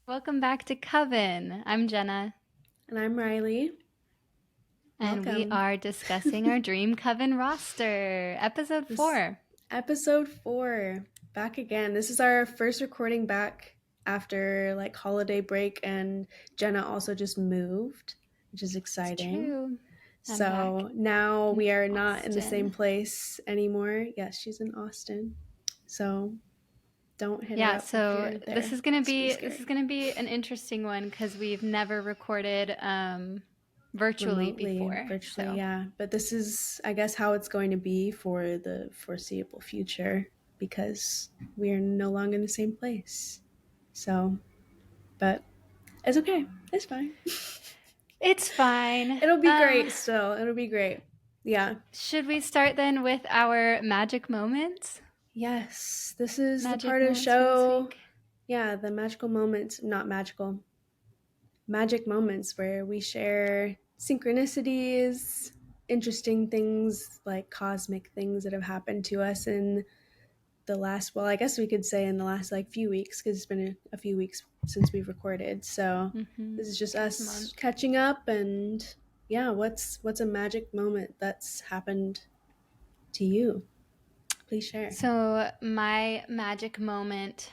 Welcome back to Coven. I'm Jenna, And I'm Reilly. and we Welcome. are discussing our Dream Coven roster, episode This 4. episode 4, back again. This is our first recording back after like holiday break, and Jenna also just moved, which is It's exciting. true. I'm back So now in we are not in the same Austin. place anymore. Yes, she's in Austin. So don't hit her Yeah, up if so you're this there. is gonna It's gonna be be this is scary. gonna be an interesting one because we've never recorded virtually Remotely, before. virtually, So yeah. But this is, I guess, how it's going to be for the foreseeable future because we are no longer in the same place. So, but it's okay. It's fine. it's fine. It'll be great still. It'll be great. Yeah. Should we start then with our magic moments? Yes. This is the Magic part of the moments for this show. week. Yeah, the magical moments, not magical, magic moments where we share synchronicities, interesting things like cosmic things that have happened to us in the last, well, I guess we could say in the last like few weeks because it's been a few weeks since we've recorded. So Mm-hmm. this is just us Month. catching up, and yeah, what's a magic moment that's happened to you? Please share. So my magic moment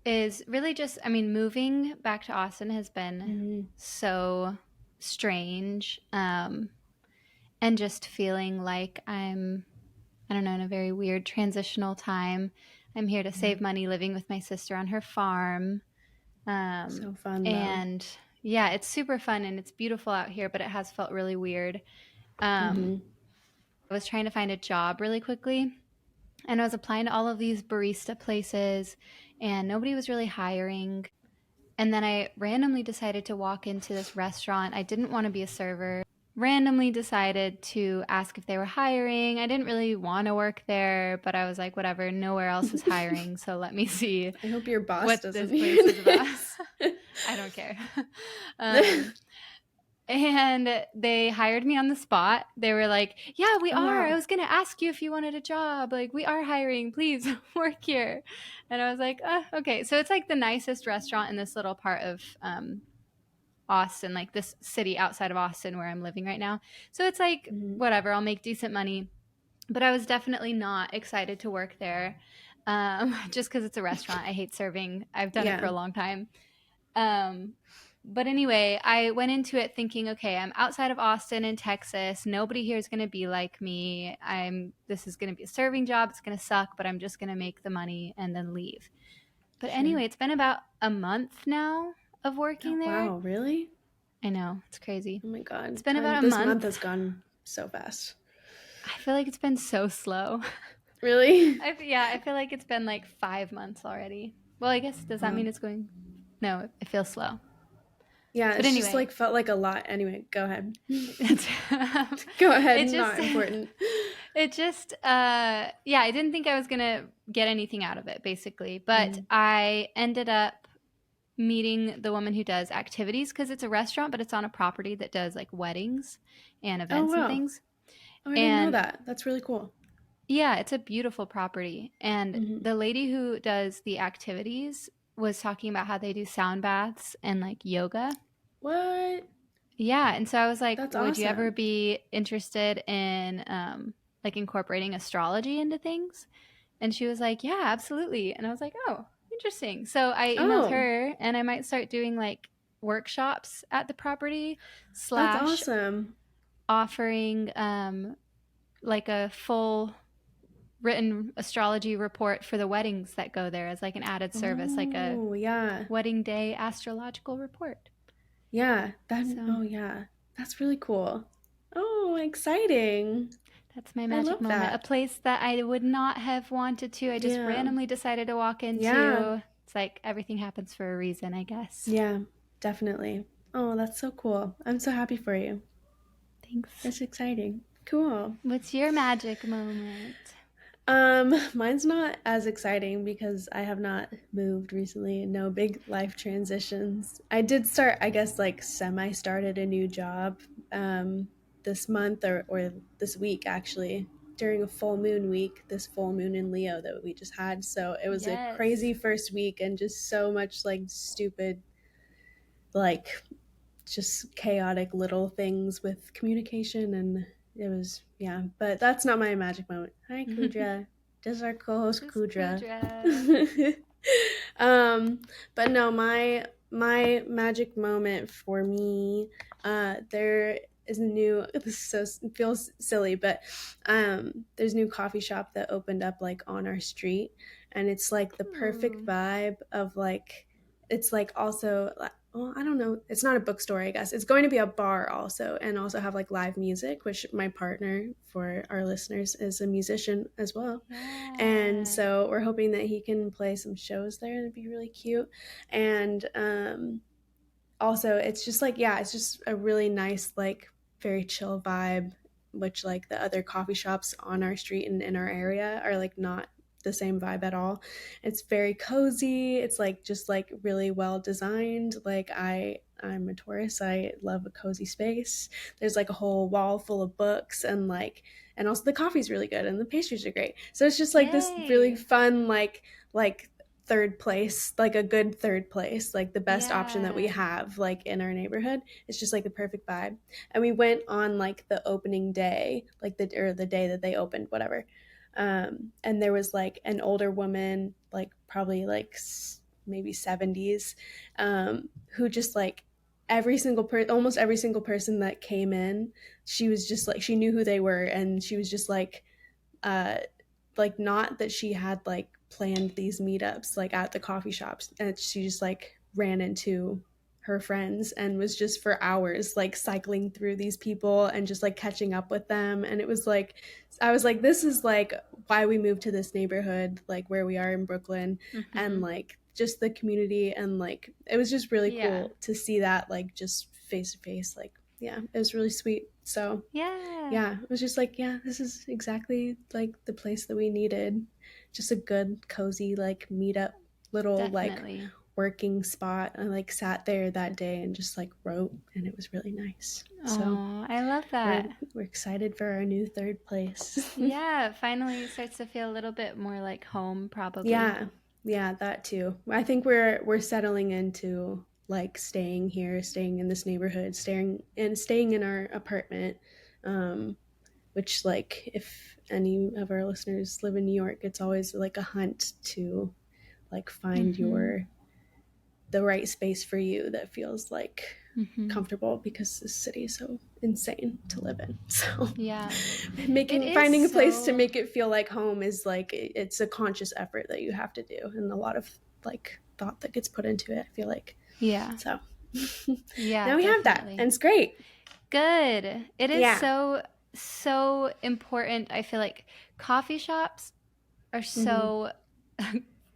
is really just, I mean, moving back to Austin has been Mm-hmm. so strange. And just feeling like I don't know, in a very weird transitional time. I'm here to save money living with my sister on her farm. Um, So fun though. and yeah, it's super fun and it's beautiful out here, but it has felt really weird. Um, Mm-hmm. I was trying to find a job really quickly and I was applying to all of these barista places and nobody was really hiring. And then I randomly decided to walk into this restaurant. I didn't want to be a server. Randomly decided to ask if they were hiring. I didn't really want to work there, but I was like, whatever, nowhere else is hiring. So let me see I hope your boss what doesn't this hear place is about. this. I don't care. um, and they hired me on the spot. They were like, yeah, we Oh are. I wow. was going to ask you if you wanted a job. Like, we are hiring. Please work here. And I was like, okay. So it's like the nicest restaurant in this little part of Austin, like this city outside of Austin where I'm living right now. So it's like, Mm-hmm. whatever, I'll make decent money. But I was definitely not excited to work there just because it's a restaurant. I hate serving, I've done it for Yeah. a long time. Um, but anyway, I went into it thinking, okay, I'm outside of Austin in Texas. Nobody here is going to be like me. This is going to be a serving job. It's going to suck, but I'm just going to make the money and then leave. But Sure. anyway, it's been about a month now of Oh working there. wow, really? I know, it's crazy. Oh my It's god. been Time about a this month month. has gone so fast. I feel like it's been so slow. Really? Yeah, I feel like it's been like 5 months already. Well, I guess, does that Wow. mean it's going? No, it feels slow. Yeah, But it's just anyway, like felt like a lot. Anyway, go ahead. it's, Go ahead, it just, not important. yeah, I didn't think I was going to get anything out of it, basically. But Mm. I ended up meeting the woman who does activities because it's a restaurant, but it's on a property that does like weddings and Oh events and wow. things. Oh, I didn't know And that. That's really cool. yeah, it's a beautiful property. And Hmm. the lady who does the activities was talking about how they do sound baths and like yoga. What? Yeah. And so I was like, That's would you ever awesome. be interested in like incorporating astrology into things? And she was like, yeah, absolutely. And I was like, oh, interesting. So I emailed Oh, her and I might start doing like workshops at the property that's slash awesome. offering like a full written astrology report for the weddings that go there as like an added service, like a Oh, yeah. wedding day astrological report. Yeah. So Oh, yeah. That's really cool. Oh, exciting. that's my I magic love moment. A that. place that I would not have wanted to. I just Yeah. randomly decided to walk Yeah. into. It's like everything happens for a reason, I guess. Yeah. Definitely. Oh, that's so cool. I'm so happy for you. Thanks. That's exciting. Cool. What's your magic moment? Mine's not as exciting because I have not moved recently. No big life transitions. I did start, I guess, like semi started a new job this month or this week actually during a full moon week, this full moon in Leo that we just had. So it was a Yes. crazy first week and just so much like stupid, like just chaotic little things with communication, and it was, yeah, but that's not my magic moment. Hi Kudra. This is our co-host This is Kudra. Kudra. But no, my magic moment for me, there is a new, this so feels silly, but there's a new coffee shop that opened up like on our street, and it's like the perfect Ooh. vibe of like, it's like also, well, I don't know, it's not a bookstore, I guess. It's going to be a bar also, and also have like live music, which my partner, for our listeners, is a musician as well. And Yeah. so we're hoping that he can play some shows there. It'd be really cute. And also, it's just like, yeah, it's just a really nice, like, very chill vibe, which like the other coffee shops on our street and in our area are like not the same vibe at all. It's very cozy. It's like just like really well designed. Like I'm a Taurus. I love a cozy space. There's like a whole wall full of books, and like, and also the coffee's really good and the pastries are great. So it's just like this really Yay. fun like third place, like a good third place, like the best option that we Yeah. have like in our neighborhood. It's just like the perfect vibe. And we went on like the opening day, like the day that they opened, whatever. And there was like an older woman, like probably like maybe 70s, who just like almost every single person that came in, she was just like, she knew who they were, and she was just uh like not that she had like planned these meetups like at the coffee shops, and she just like ran into her friends and was just for hours like cycling through these people and just like catching up with them. And it was like, I was like, this is like why we moved to this neighborhood, like where we are in Brooklyn. And Mm-hmm. like just the community, and like it was just really Yeah. cool to see that like just face to face, like, yeah, it was really sweet. So Yeah. yeah, it was just like, yeah, this is exactly like the place that we needed. Just a good, cozy, like meetup little like Definitely. working spot. I like sat there that day and just like wrote, and it was really nice. So Oh, I love we're that. we're excited for our new third place. Yeah, finally it starts to feel a little bit more like home, probably. Yeah, yeah, that too. I think we're settling into like staying here, staying in this neighborhood, staying in our apartment. Um, which, like, if any of our listeners live in New York, it's always like a hunt to like find Mm-hmm. the right space for you that feels like Mm-hmm. comfortable, because this city is so insane to live in. So Yeah. It making is finding a place to so, make it feel like home is like, it's a conscious effort that you have to do, and a lot of like thought that gets put into it, I feel like. yeah. So Yeah, now we have that, definitely. and it's great. Good. It is Yeah. so, so important. I feel like coffee shops are Mm-hmm. so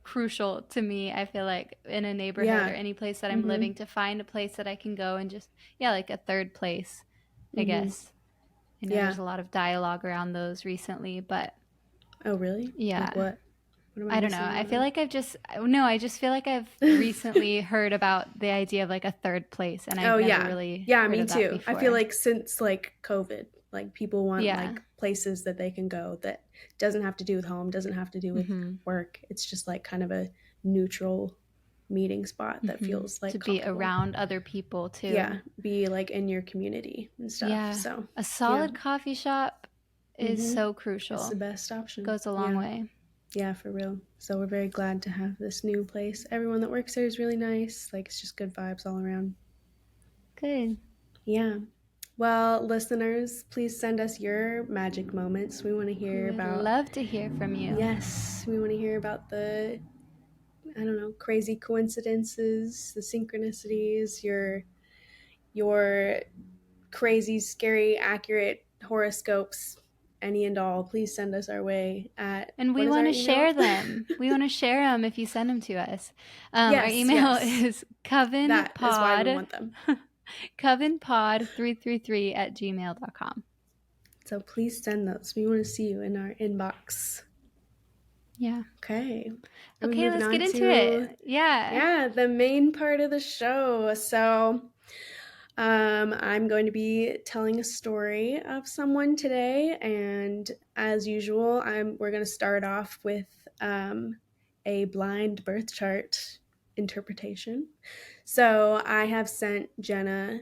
crucial to me. I feel like in a neighborhood or Yeah. any place that I'm Mm-hmm. living, to find a place that I can go and just, yeah, like a third place, I Mm-hmm. guess. I know Yeah. there's a lot of dialogue around those recently, but Oh, really? Like yeah. what am I I don't know. missing I out feel on? like I just feel like I've recently heard about the idea of like a third place, and Oh, I've never yeah. really Yeah, heard me of that too. I feel before. like since like COVID, like people want Yeah. like places that they can go that doesn't have to do with home, doesn't have to do with Mhm. work. It's just like kind of a neutral meeting spot that Mhm. feels To like be comfortable. around other people too. Yeah, be like in your community and stuff. Yeah. So, A yeah. solid coffee shop is Mhm. so It's the crucial. best option. Goes a long Yeah. way. Yeah, for real. So we're very glad to have this new place. Everyone that works there is really nice. Like, it's just good vibes all around. Good. Yeah. Well, listeners, please send us your magic moments. We want to We hear would about, love to hear from you. yes, we want to hear about the, I don't know, crazy coincidences, the synchronicities, your crazy, scary, accurate horoscopes, any and all. Please send us our way at, And what we is want our to email? share them. We want to share them if you send them to us. Our Yes, email yes. is That is why we covenpod, want them. covenpod333 at gmail.com. So please send those. We want to see you in our inbox. Yeah. Okay. Are we Okay, moving let's get on into to, it. Yeah. yeah, the main part of the show? So I'm going to be telling a story of someone today, and as usual, we're going to start off with a blind birth chart interpretation. So I have sent Jenna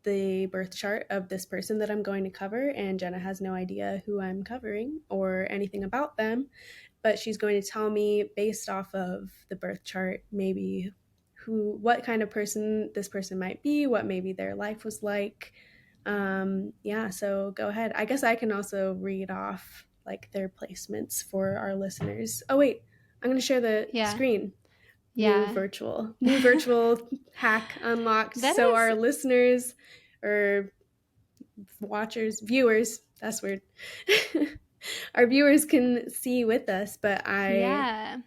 the birth chart of this person that I'm going to cover, and Jenna has no idea who I'm covering or anything about them, but she's going to tell me based off of the birth chart maybe what kind of person this person might be, what maybe their life was like. Yeah, so go ahead. I guess I can also read off like their placements for our listeners. Oh wait, I'm going to share the Yeah. screen. New Yeah. virtual hack unlocked, That so is, our listeners or watchers, viewers, that's weird. Our viewers can see with us, but yeah.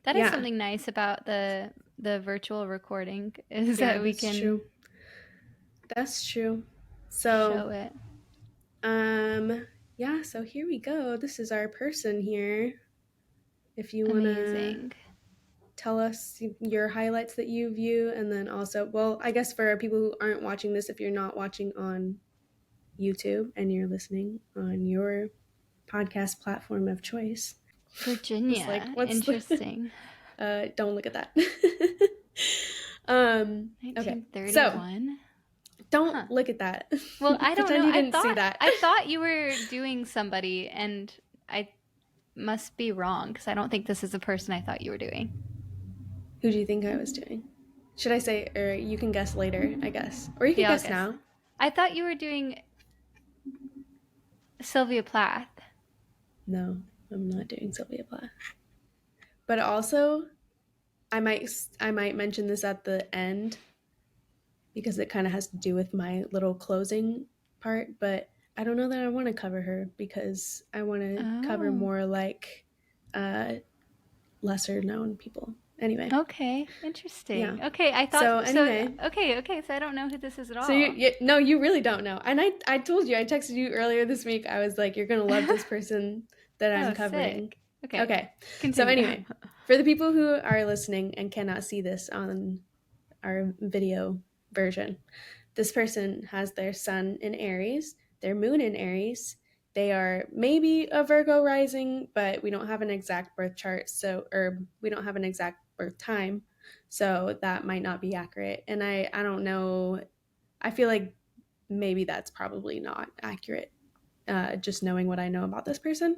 That is yeah, something nice about the virtual recording is yeah, that we that's can true. That's true. So, show it. um, yeah, so here we go. This is our person here. If you want to Amazing. tell us your highlights that you view, and then also, well, I guess for people who aren't watching this, if you're not watching on YouTube and you're listening on your podcast platform of choice, just like, Virginia. what's the, Interesting. don't look at that. Okay, so 1931. don't Huh. look at that. Well, I don't Pretend know. you I didn't see thought that. I thought you were doing somebody, and I must be wrong because I don't think this is the person I thought you were doing. Who do you think I was doing? Should I say, or you can guess later, I guess. Or you could Yeah, I'll guess guess. now. I thought you were doing Sylvia Plath. No, I'm not doing Sylvia Plath. But also, I might mention this at the end because it kind of has to do with my little closing part, but I don't know that I want to cover her because I want to cover Oh. more like uh, lesser known people. Anyway, Okay, yeah. interesting. Okay, I thought So so. anyway, Okay, so I don't know who this is at so all. no, you really don't know. And I told you, I texted you earlier this week. I was like, you're gonna love this person that I'm Oh, covering. sick. Okay, Okay. So continue. anyway, for the people who are listening and cannot see this on our video version, this person has their sun in Aries, their moon in Aries. They are maybe a Virgo rising, but we don't have an exact birth chart, or we don't have an exact birth time, so that might not be accurate. And I don't know. I feel like maybe that's probably not accurate, just knowing what I know about this person.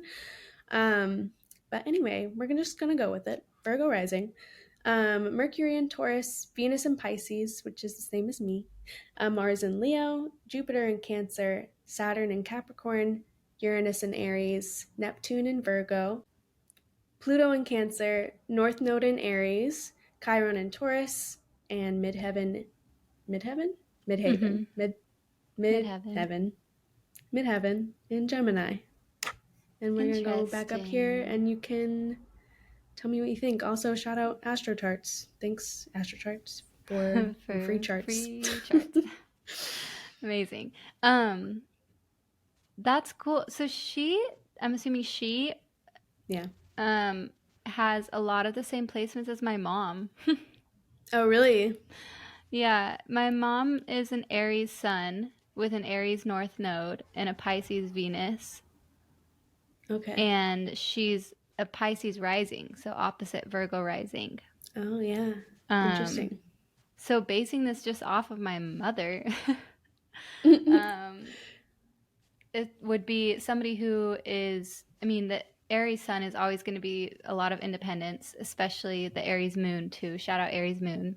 Um, but anyway, we're just going to go with it. Virgo rising. Mercury in Taurus, Venus in Pisces, which is the same as me, Mars in Leo, Jupiter in Cancer, Saturn in Capricorn, Uranus in Aries, Neptune in Virgo, Pluto in Cancer, North Node in Aries, Chiron in Taurus, and midheaven, midheaven, midhaven, Mm-hmm. mid Midheaven. midheaven, midheaven in Gemini. And we're gonna go back up here, Interesting. and you can tell me what you think. Also, shout out AstroCharts. Thanks, AstroCharts, for your free For charts. free charts. Amazing. Um, that's cool. So I'm assuming she Yeah. um has a lot of the same placements as my mom. Oh, really? Yeah, my mom is an Aries sun with an Aries North node and a Pisces Venus, Okay. and she's a Pisces rising, so opposite Virgo rising. Oh, yeah. Um, Interesting. so basing this just off of my mother, um, it would be somebody who is, I mean, the Aries sun is always going to be a lot of independence, especially the Aries moon too. Shout out Aries moon,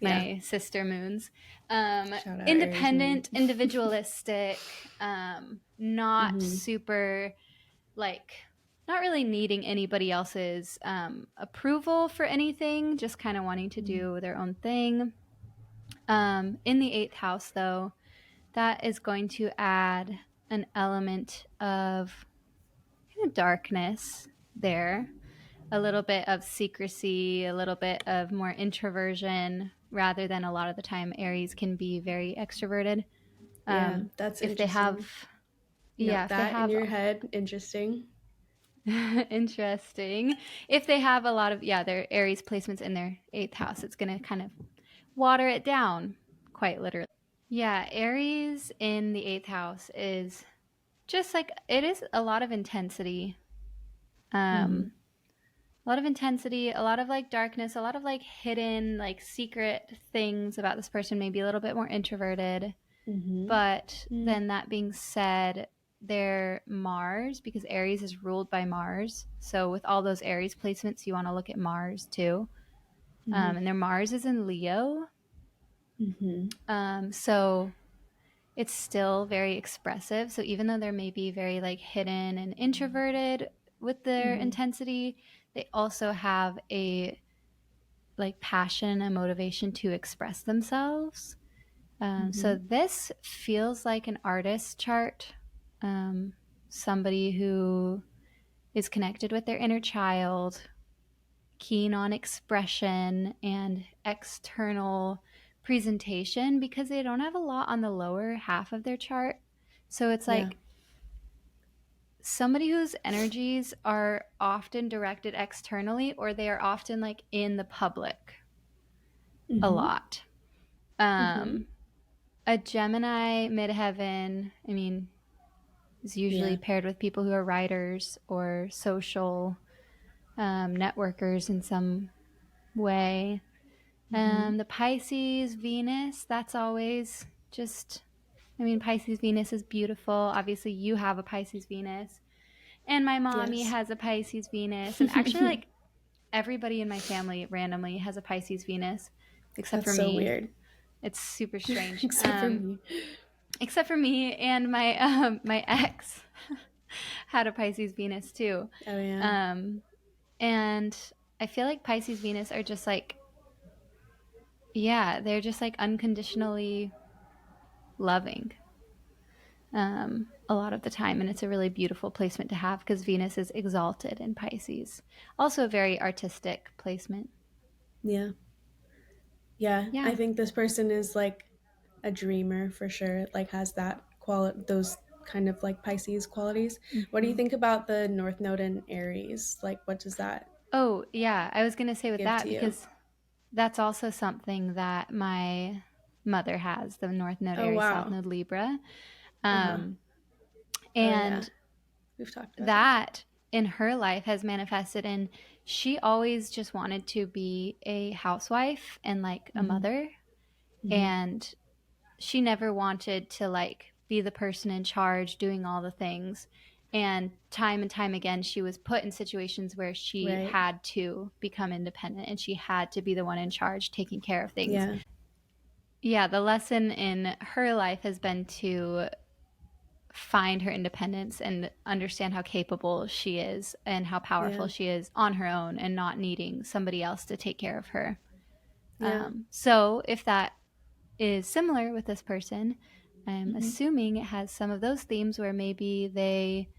Yeah. my sister moons. Shout out Aries Moon. Independent, individualistic, not Mm-hmm. super like not really needing anybody else's approval for anything, just kind of wanting to do their own thing. In the eighth house, though, that is going to add an element of kind of darkness there, a little bit of secrecy, a little bit of more introversion, rather than a lot of the time Aries can be very extroverted. Yeah, that's If they have, interesting. yeah, Note if they that in have your head. Interesting. interesting. If they have a lot of, yeah, their Aries placements in their eighth house, it's going to kind of water it down, quite literally. Yeah, Aries in the eighth house is just like it is a lot of intensity. Mm-hmm. A lot of intensity, a lot of like darkness, a lot of like hidden, like secret things about this person, maybe a little bit more introverted. Mm-hmm. But then that being said, their Mars, because Aries is ruled by Mars. So with all those Aries placements, you want to look at Mars too. Mm-hmm. And their Mars is in Leo. Mm-hmm. So it's still very expressive. So even though they're maybe very like hidden and introverted with their Mm-hmm. intensity, they also have a like passion and motivation to express themselves. Mm-hmm. So this feels like an artist chart, um, somebody who is connected with their inner child, keen on expression and external presentation because they don't have a lot on the lower half of their chart. So it's Yeah. like somebody whose energies are often directed externally or they are often like in the public a Mm-hmm. lot. Mm-hmm. Um, a Gemini midheaven, I mean, is usually Yeah. paired with people who are writers or social networkers in some way. Mm-hmm. The Pisces Venus, that's always just, I mean, Pisces Venus is beautiful. Obviously, you have a Pisces Venus, and my mommy Yes. has a Pisces Venus, and actually, like everybody in my family randomly has a Pisces Venus, except That's for so me. weird. It's super strange. Except for me. Except for me and my my ex had a Pisces Venus too. Oh yeah. Um, and I feel like Pisces Venus are just like, yeah, they're just like unconditionally loving a lot of the time. And it's a really beautiful placement to have because Venus is exalted in Pisces. Also, a very artistic placement. Yeah. Yeah. I Yeah. think this person is like a dreamer for sure. Like has that those kind of like Pisces qualities. What do you Mm-hmm. think about the North Node in Aries? Like what does that Oh, yeah. I was going to say with give that to you? because that's also something that my mother has the North Node Oh Aries, South wow. Node Libra. Uh-huh. Um, Oh yeah. and We've talked about that. that in her life has manifested in she always just wanted to be a housewife and like a Mm-hmm. mother. Mm-hmm. And she never wanted to like be the person in charge doing all the things. And time again, she was put in situations where she Right. had to become independent and she had to be the one in charge taking care of things. Yeah. Yeah, the lesson in her life has been to find her independence and understand how capable she is and how Yeah. powerful she is on her own and not needing somebody else to take care of her. Yeah. So, if that is similar with this person, I'm Mm-hmm. assuming it has some of those themes where maybe they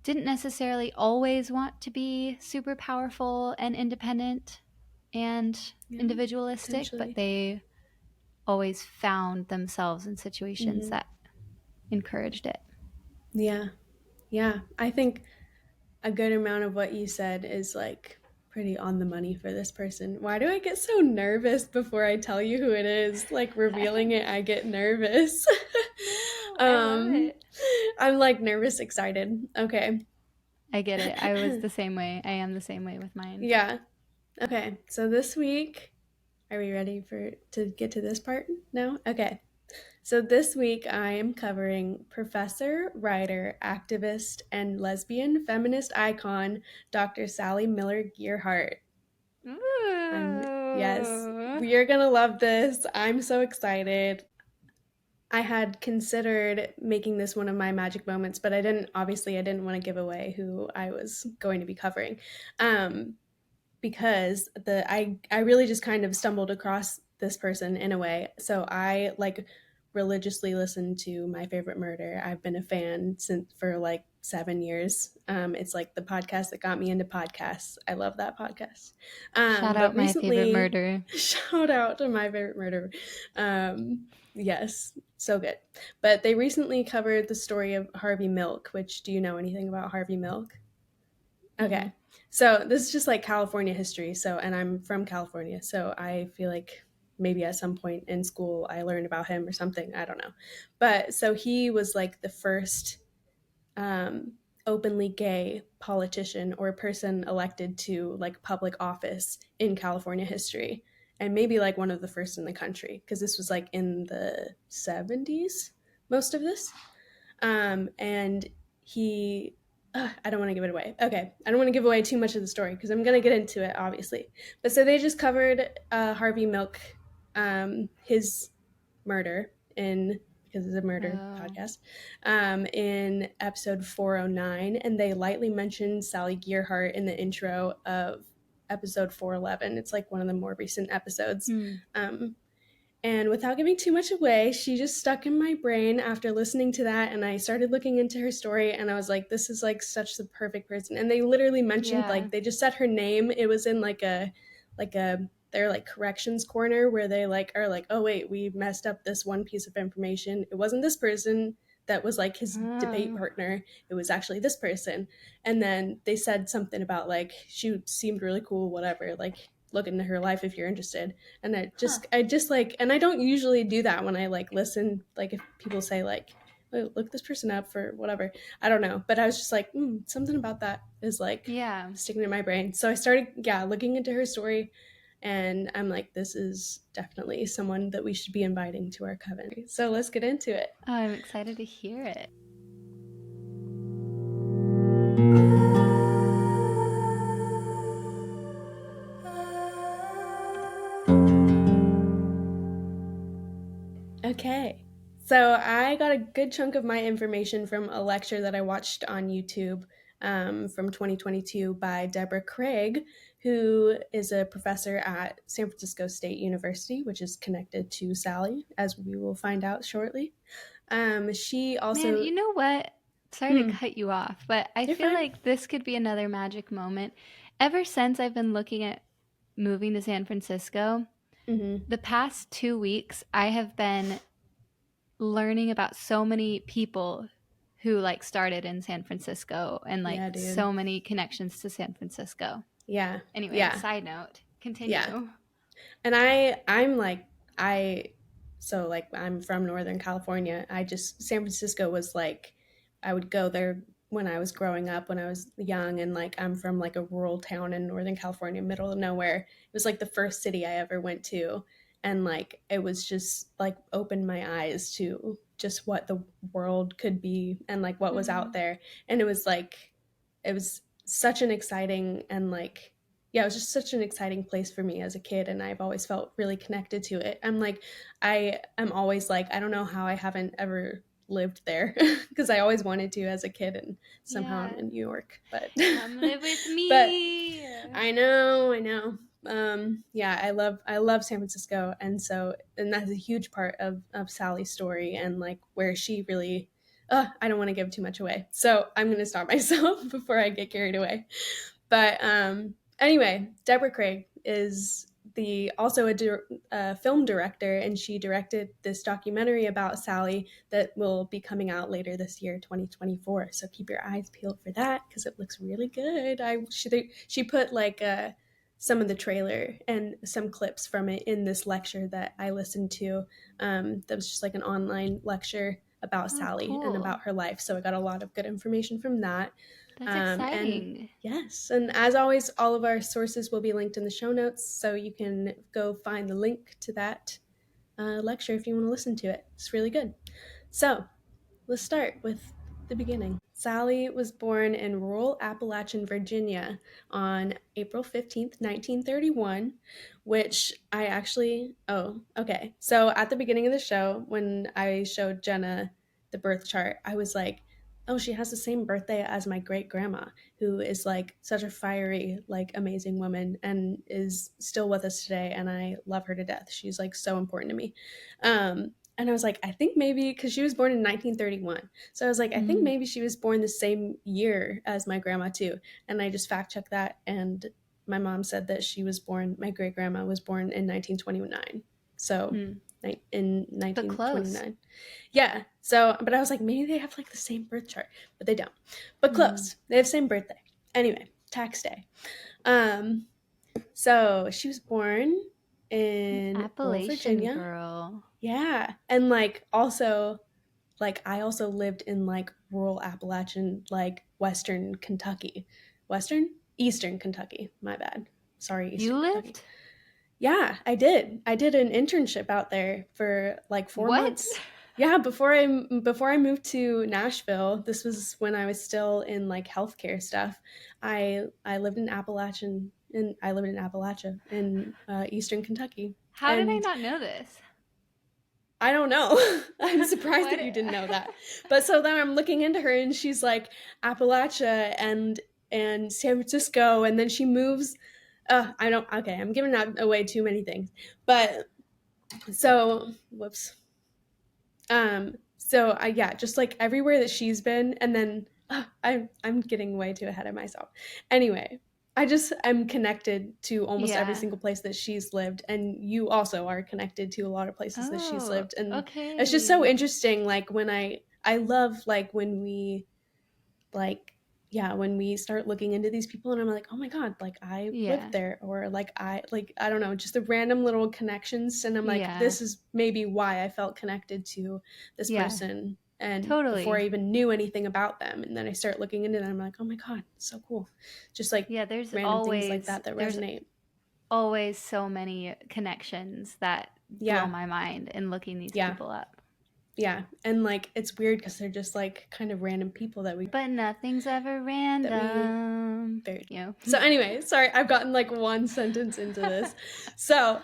didn't necessarily always want to be super powerful and independent and Yeah. individualistic, but Potentially. they always found themselves in situations Mm-hmm. that encouraged it. Yeah. Yeah. I think a good amount of what you said is like pretty on the money for this person. Why do I get so nervous before I tell you who it is? Like revealing it, I get nervous. No, I love um it. I'm like nervous excited. Okay. I get it. I was the same way. I am the same way with mine. Yeah. Okay. So this week, are we ready for to get to this part now? Okay. So this week I am covering professor, writer, activist, and lesbian feminist icon Dr. Sally Miller Gearhart. I'm yes, Ooh. we are gonna love this. I'm so excited. I had considered making this one of my magic moments, but I didn't want to give away who I was going to be covering. Um, because I really just kind of stumbled across this person in a way. So I like religiously listen to My Favorite Murder. I've been a fan since for like 7 years. It's like the podcast that got me into podcasts. I love that podcast. Shout But out my favorite recently, murder. shout out to My Favorite Murder. Yes, so good. But they recently covered the story of Harvey Milk. Which, do you know anything about Harvey Milk? Mm-mm. Okay. So this is just like California history. So, and I'm from California. So I feel like maybe at some point in school I learned about him or something. I don't know. But so he was like the first um, openly gay politician or person elected to like public office in California history, and maybe like one of the first in the country because this was like in the 70s, most of this. And he, I don't want to give it away. Okay, I don't want to give away too much of the story because I'm going to get into it, obviously. But so they just covered Harvey Milk, his murder in, because it's a murder Oh. podcast, in episode 409, and they lightly mentioned Sally Gearhart in the intro of episode 411. It's like one of the more recent episodes. Hmm. And without giving too much away, she just stuck in my brain after listening to that. And I started looking into her story and I was like, this is like such the perfect person. And they literally mentioned, Yeah. like, they just said her name. It was in their like corrections corner where they like are like, oh, wait, we messed up this one piece of information. It wasn't this person that was like his debate Oh. partner. It was actually this person. And then they said something about like, she seemed really cool, whatever, like, look into her life if you're interested. And Huh. I just like, and I don't usually do that when I like listen, like if people say like, oh, look this person up for whatever, I don't know, but I was just like, something about that is like Yeah. sticking in my brain. So I started looking into her story, and I'm like, this is definitely someone that we should be inviting to our coven. So let's get into it. Oh, I'm excited to hear it. Okay. So I got a good chunk of my information from a lecture that I watched on YouTube from 2022 by Deborah Craig, who is a professor at San Francisco State University, which is connected to Sally, as we will find out shortly. She Man, also, you know what? Sorry to hmm, cut you off, but I you're feel fine. like this could be another magic moment. Ever since I've been looking at moving to San Francisco, Hmm. the past 2 weeks, I have been learning about so many people who like started in San Francisco and like Yeah, dude. so many connections to San Francisco. Yeah, Anyway, yeah, side note, yeah. continue. And I'm like, I so like I'm from Northern California. I just, San Francisco was like, I would go there when I was growing up, when I was young, and like I'm from like a rural town in Northern California, middle of nowhere. It was like the first city I ever went to, and like it was just like opened my eyes to just what the world could be and like what was out Mm. there. And it was like, it was such an exciting and like, yeah, it was just such an exciting place for me as a kid, and I've always felt really connected to it. I'm like, I am always like, I don't know how I haven't ever lived there because I always wanted to as a kid, and somehow I'm Yeah. in New York. But Come live with but me. I know. Yeah, I love San Francisco, and so, and that's a huge part of Sally's story and like where she really. I don't want to give too much away, so I'm going to stop myself before I get carried away. But anyway, Deborah Craig is the also a film director, and she directed this documentary about Sally that will be coming out later this year, 2024. So keep your eyes peeled for that because it looks really good. She put like some of the trailer and some clips from it in this lecture that I listened to. That was just like an online lecture about Oh, Sally and cool. about her life. So I got a lot of good information from that. That's And exciting. yes, and as always, all of our sources will be linked in the show notes, so you can go find the link to that lecture if you want to listen to it. It's really good. So let's start with the beginning. Sally was born in rural Appalachian, Virginia on April 15th, 1931, which I actually, oh, okay. So at the beginning of the show, when I showed Jenna the birth chart, I was like, oh, she has the same birthday as my great grandma, who is like such a fiery, like amazing woman and is still with us today. And I love her to death. She's like so important to me. And I was like, I think maybe because she was born in 1931. So I was like, I think Mm. maybe she was born the same year as my grandma, too. And I just fact checked that. And my mom said that my great grandma was born in 1929. So Mm. in But close. 1929. Yeah. So, but I was like, maybe they have like the same birth chart, but they don't. But Mm. close. They have the same birthday. Anyway, tax day. Um, so she was born. in Appalachian Virginia. girl. Yeah. And like also like I also lived in like rural Appalachian, like Western Kentucky. Western? Eastern Kentucky. My bad. Sorry, You Eastern Kentucky. lived? Yeah, I did. I did an internship out there for like 4 What? months. Yeah, before I moved to Nashville, this was when I was still in like healthcare stuff. I lived in I lived in Appalachia in Eastern Kentucky, How did I and not know this? I don't know. I'm surprised What? that you didn't know that. But so then I'm looking into her, and she's like Appalachia and San Francisco, and then she moves. I don't. Okay, I'm giving out away too many things, but so whoops. So I yeah, just like everywhere that she's been, and then I'm getting way too ahead of myself. Anyway, I'm connected to almost every Yeah. single place that she's lived, and you also are connected to a lot of places that she's Oh, lived, and it's just so okay. interesting. Like when I love like when we like yeah when we start looking into these people and I'm like, oh my god, like I lived Yeah. there, or like I don't know, just the random little connections, and I'm like, Yeah. this is maybe why I felt connected to this Yeah. person, and before I Totally. even knew anything about them, and then I start looking into them, I'm like, oh my god, so cool. Just like Yeah, random things like that there's resonate. always so many connections that blow Yeah, my mind in looking these yeah, people up. yeah, and like it's weird because they're just like kind of random people But nothing's ever that we random. very You so know. anyway, sorry, I've gotten like one sentence into this. So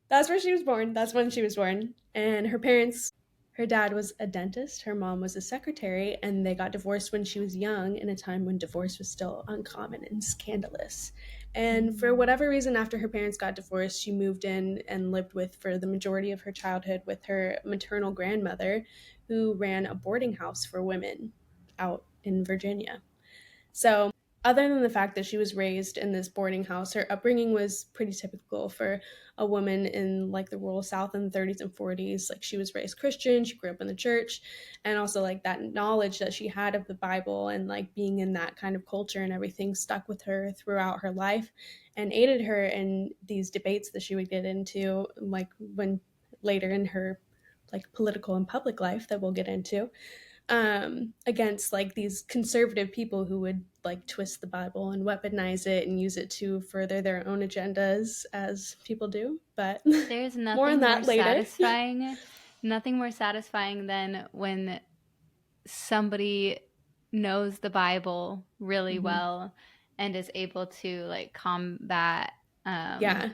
that's where she was born. That's when she was born. And her parents, her dad was a dentist, her mom was a secretary, and they got divorced when she was young in a time when divorce was still uncommon and scandalous. And for Mm. whatever reason, after her parents got divorced, she moved in and lived with, for the majority of her childhood, with her maternal grandmother, who ran a boarding house for women out in Virginia. So, other than the fact that she was raised in this boarding house, her upbringing was pretty typical for a woman in like the rural South in the 30s and 40s. Like, she was raised Christian, she grew up in the church, and also like that knowledge that she had of the Bible and like being in that kind of culture and everything stuck with her throughout her life and aided her in these debates that she would get into, like when later in her like political and public life that we'll get into, against like these conservative people who would like twist the Bible and weaponize it and use it to further their own agendas, as people do. But There's more on that later. nothing more satisfying than when somebody knows the Bible really Hmm. well and is able to like combat um Yeah,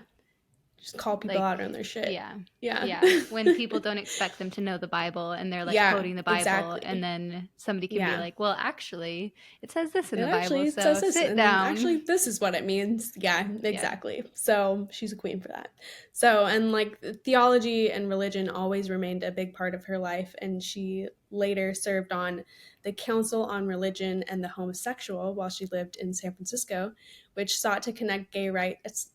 just call people like out on their shit. yeah. Yeah. Yeah, when people don't expect them to know the Bible and they're like Yeah, quoting the Bible and exactly. then somebody can be Yeah. like, "Well, actually, it says this in It the Bible, actually says so this, sit and actually, down." this is what it means. Yeah, Yeah. exactly. So she's a queen for that. So, and like theology and religion always remained a big part of her life, and she later served on the Council on Religion and the Homosexual while she lived in San Francisco, which sought to connect gay rights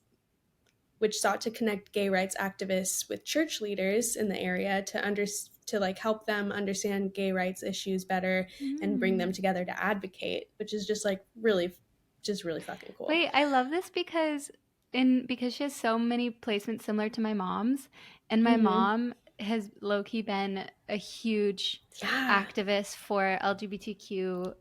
which sought to connect gay rights activists with church leaders in the area to like help them understand gay rights issues better and bring them Mm. together to advocate, which is just like really just really fucking cool. Wait, I love this because she has so many placements similar to my mom's, and my Mhm. mom has low key been a huge Yeah. activist for LGBTQ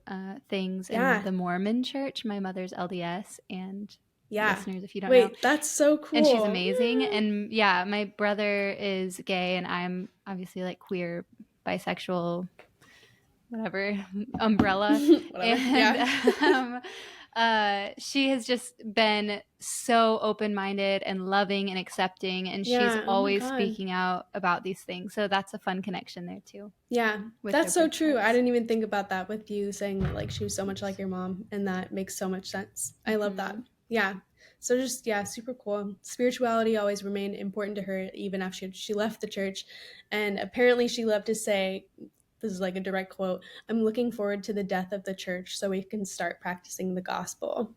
things in Yeah. the Mormon Church. My mother's LDS, and Yeah. listeners, if you don't know, Wait, that's so and she's cool. amazing. And yeah, my brother is gay, and I'm obviously like queer, bisexual, whatever umbrella. Whatever. And Yeah. she has just been so open-minded and loving and accepting, and she's Yeah. Oh my always god. speaking out about these things, so that's a fun connection there too Yeah, with their that's so birth true. I charts. didn't even think about that with you saying that like she was so much like Oops. your mom, and that makes so much sense. I love that. Mm-hmm. Yeah. So just yeah, super cool. Spirituality always remained important to her even after she left the church. And apparently she loved to say, this is like a direct quote, "I'm looking forward to the death of the church so we can start practicing the gospel."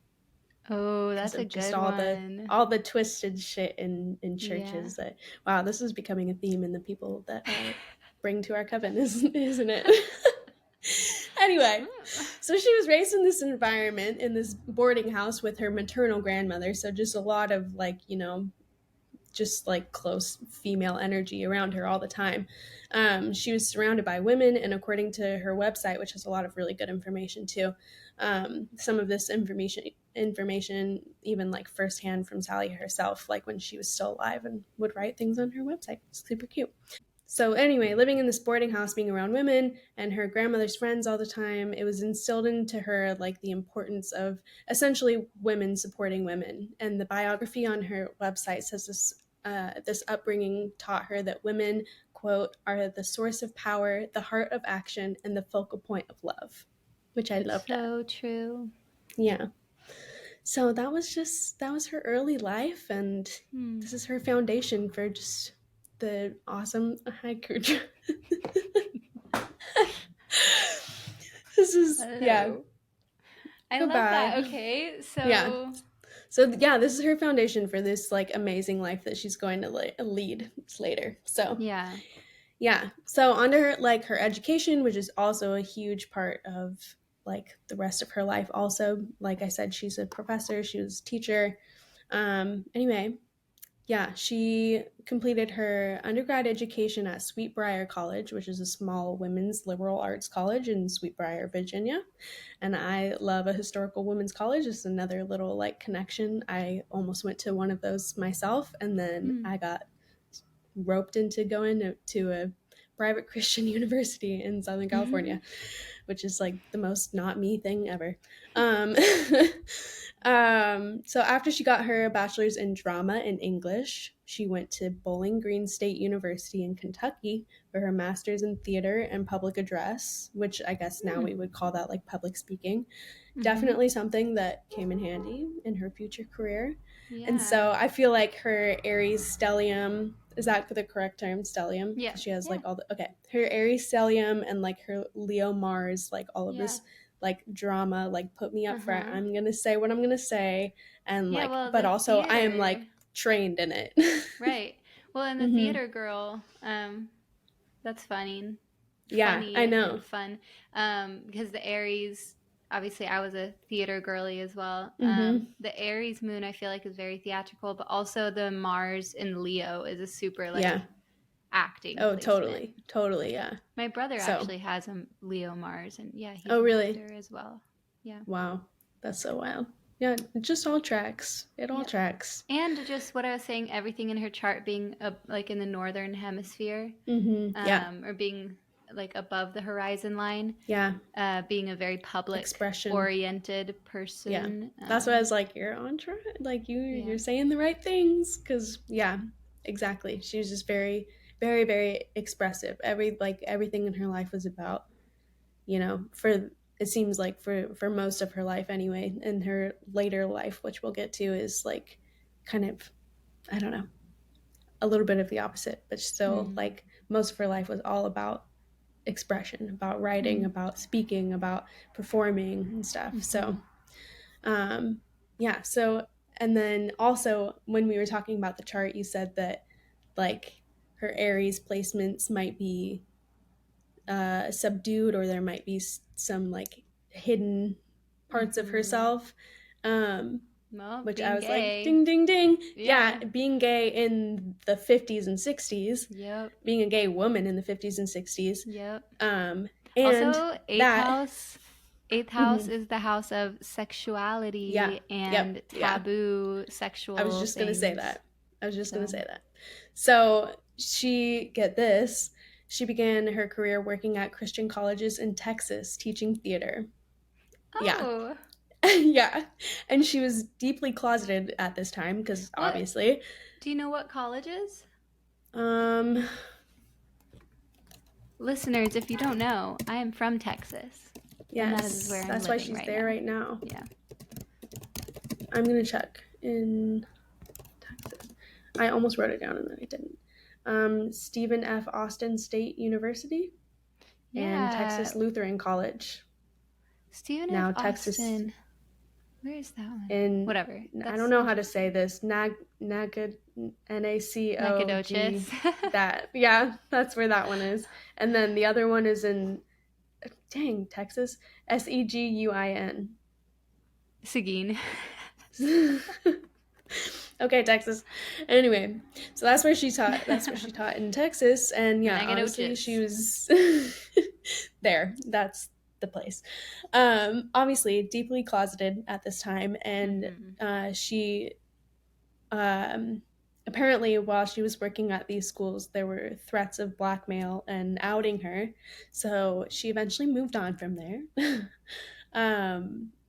Oh, Because that's a of just good one. all the twisted shit in Yeah. churches that wow, this is becoming a theme in the people that I bring to our coven, isn't it? Anyway, so she was raised in this environment in this boarding house with her maternal grandmother, so just a lot of like, just like close female energy around her all the time. She was surrounded by women, and according to her website, which has a lot of really good information too, some of this information even like firsthand from Sally herself, like when she was still alive and would write things on her website. Super cute. So anyway, living in this boarding house, being around women and her grandmother's friends all the time, it was instilled into her like the importance of essentially women supporting women. And the biography on her website says this upbringing taught her that women, quote, are the source of power, the heart of action, and the focal point of love, which I loved. So true. Yeah. So that was her early life, and this is her foundation for just the awesome haiku. This is yeah. I love that. Okay, so yeah. So yeah, this is her foundation for this like amazing life that she's going to lead later. So yeah. So under like her education, which is also a huge part of like the rest of her life. Also, like I said, she's a professor. She was a teacher. Anyway, yeah, she completed her undergrad education at Sweetbriar College, which is a small women's liberal arts college in Sweetbriar, Virginia. And I love a historical women's college. It's another little like connection. I almost went to one of those myself, and then I got roped into going to a private Christian university in Southern California, which is like the most not me thing ever. So after she got her bachelor's in drama and English, she went to Bowling Green State University in Kentucky for her master's in theater and public address, which I guess now we would call that like public speaking. Definitely something that came in handy in her future career. Yeah. And so I feel like her Aries stellium, is that the correct term, stellium? Yeah. She has like all the, okay, her Aries stellium and like her Leo Mars, like all of this like drama, like put me up front. I'm going to say what I'm going to say. And like, but also theater, I am like trained in it. Right. Well, and the theater girl, that's funny. Yeah, funny I know. And fun. Because the Aries, obviously I was a theater girly as well. The Aries moon I feel like is very theatrical, but also the Mars in Leo is a super like acting placement. Totally, yeah. My brother actually has a Leo Mars, and yeah, he's really? an actor as well. Yeah. Wow, that's so wild. Yeah, it just all tracks. It all tracks. And just what I was saying, everything in her chart being like in the northern hemisphere, or being like above the horizon line. Yeah. Being a very public expression oriented person. Yeah. That's why I was like, you're on track. Like you're saying the right things. Cause yeah, exactly. She was just very, very, very expressive. Everything in her life was about, it seems like for most of her life anyway, and her later life, which we'll get to, is like kind of, I don't know, a little bit of the opposite, but still like most of her life was all about expression, about writing, about speaking, about performing and stuff. So so, and then also when we were talking about the chart, you said that like her Aries placements might be subdued, or there might be some like hidden parts of herself, which I was gay. Like ding ding ding. Yeah, being gay in the 50s and 60s. Yep. Being a gay woman in the 50s and 60s. Yep. And also eighth house is the house of sexuality and taboo sexual I was just going to say that. So she began her career working at Christian colleges in Texas teaching theater. Oh. Yeah. And she was deeply closeted at this time because obviously. Do you know what colleges? Listeners, if you don't know, I am from Texas. Yes, that is where that's why she's there right now. Yeah. I'm going to check in Texas. I almost wrote it down and then I didn't. Stephen F. Austin State University and Texas Lutheran College. Stephen F. Austin. Where is that one? Whatever. I don't know how to say this. Nacogdoches. That. Yeah, that's where that one is. And then the other one is in, Texas. Seguin. Seguin. Okay, Texas. Anyway, so that's where she taught. That's where she taught in Texas, and yeah, obviously she Megaloches. was there. That's the place. Obviously, deeply closeted at this time, and Mm-hmm. she um, apparently, while she was working at these schools, there were threats of blackmail and outing her. So she eventually moved on from there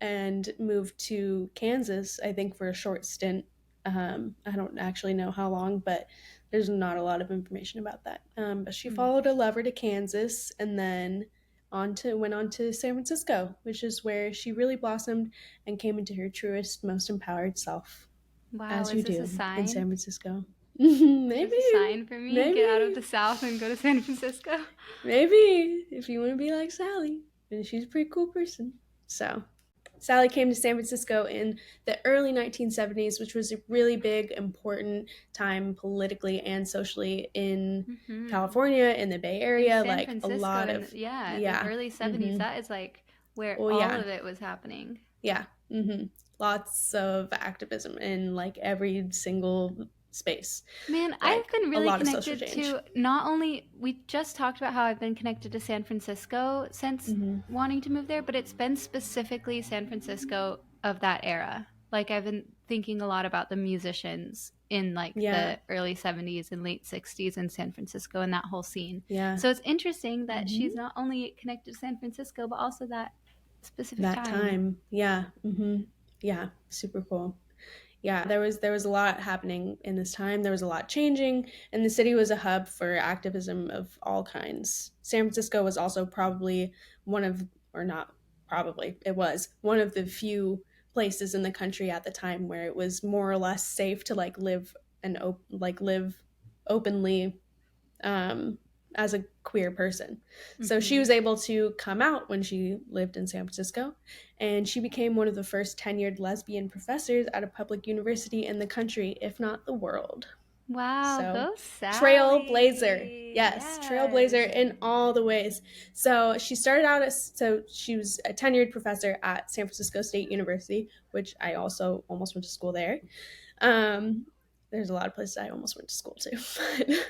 and moved to Kansas, I think, for a short stint. I don't actually know how long, but there's not a lot of information about that. But she Mm. followed a lover to Kansas and then went on to San Francisco, which is where she really blossomed and came into her truest, most empowered self, Wow, as is you this a do in sign? San Francisco. Is Maybe, this a sign for me? Get out of maybe, the South and go to San Francisco? maybe if you want to be like Sally, and she's a pretty cool person. So Sally came to San Francisco in the early 1970s, which was a really big, important time politically and socially in Mm-hmm. California, in the Bay In Area. San Like a Francisco, lot and of, yeah, the yeah, early 70s, mm-hmm. that is like where Oh, all yeah, of it was happening. yeah, mm-hmm. Lots of activism in like every single space, Man, I've like been a really lot of social connected change. to not only, we just talked about how I've been connected to San Francisco since Mm-hmm. wanting to move there, but it's been specifically San Francisco of that era. Like, I've been thinking a lot about the musicians in like Yeah, the early 70s and late 60s in San Francisco and that whole scene. yeah, So it's interesting that mm-hmm. she's not only connected to San Francisco, but also that specific That time. time, yeah, mm-hmm. Yeah, super cool. Yeah, there was a lot happening in this time. There was a lot changing, and the city was a hub for activism of all kinds. San Francisco was also probably one of, or not probably, it was one of the few places in the country at the time where it was more or less safe to like live and live openly um, as a queer person. So she Mm-hmm. was able to come out when she lived in San Francisco, and she became one of the first tenured lesbian professors at a public university in the country, if not the world. Wow, So, go trailblazer. Sally! Yes, Yes. trailblazer in all the ways. So, she started out as, so she was a tenured professor at San Francisco State University, which I also almost went to school there. Um, there's a lot of places I almost went to school to.